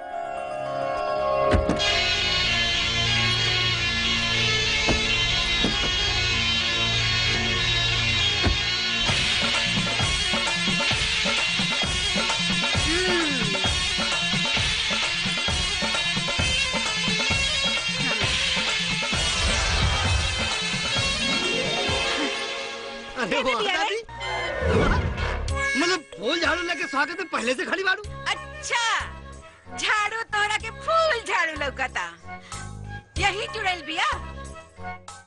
अरे वो दादी, मतलब फूल झाड़ू लेके स्वागत में पहले से खड़ी बाड़ू। अच्छा झाड़ू तोरा के फूल झाड़ू लौकता। यही चुड़ैल बिया।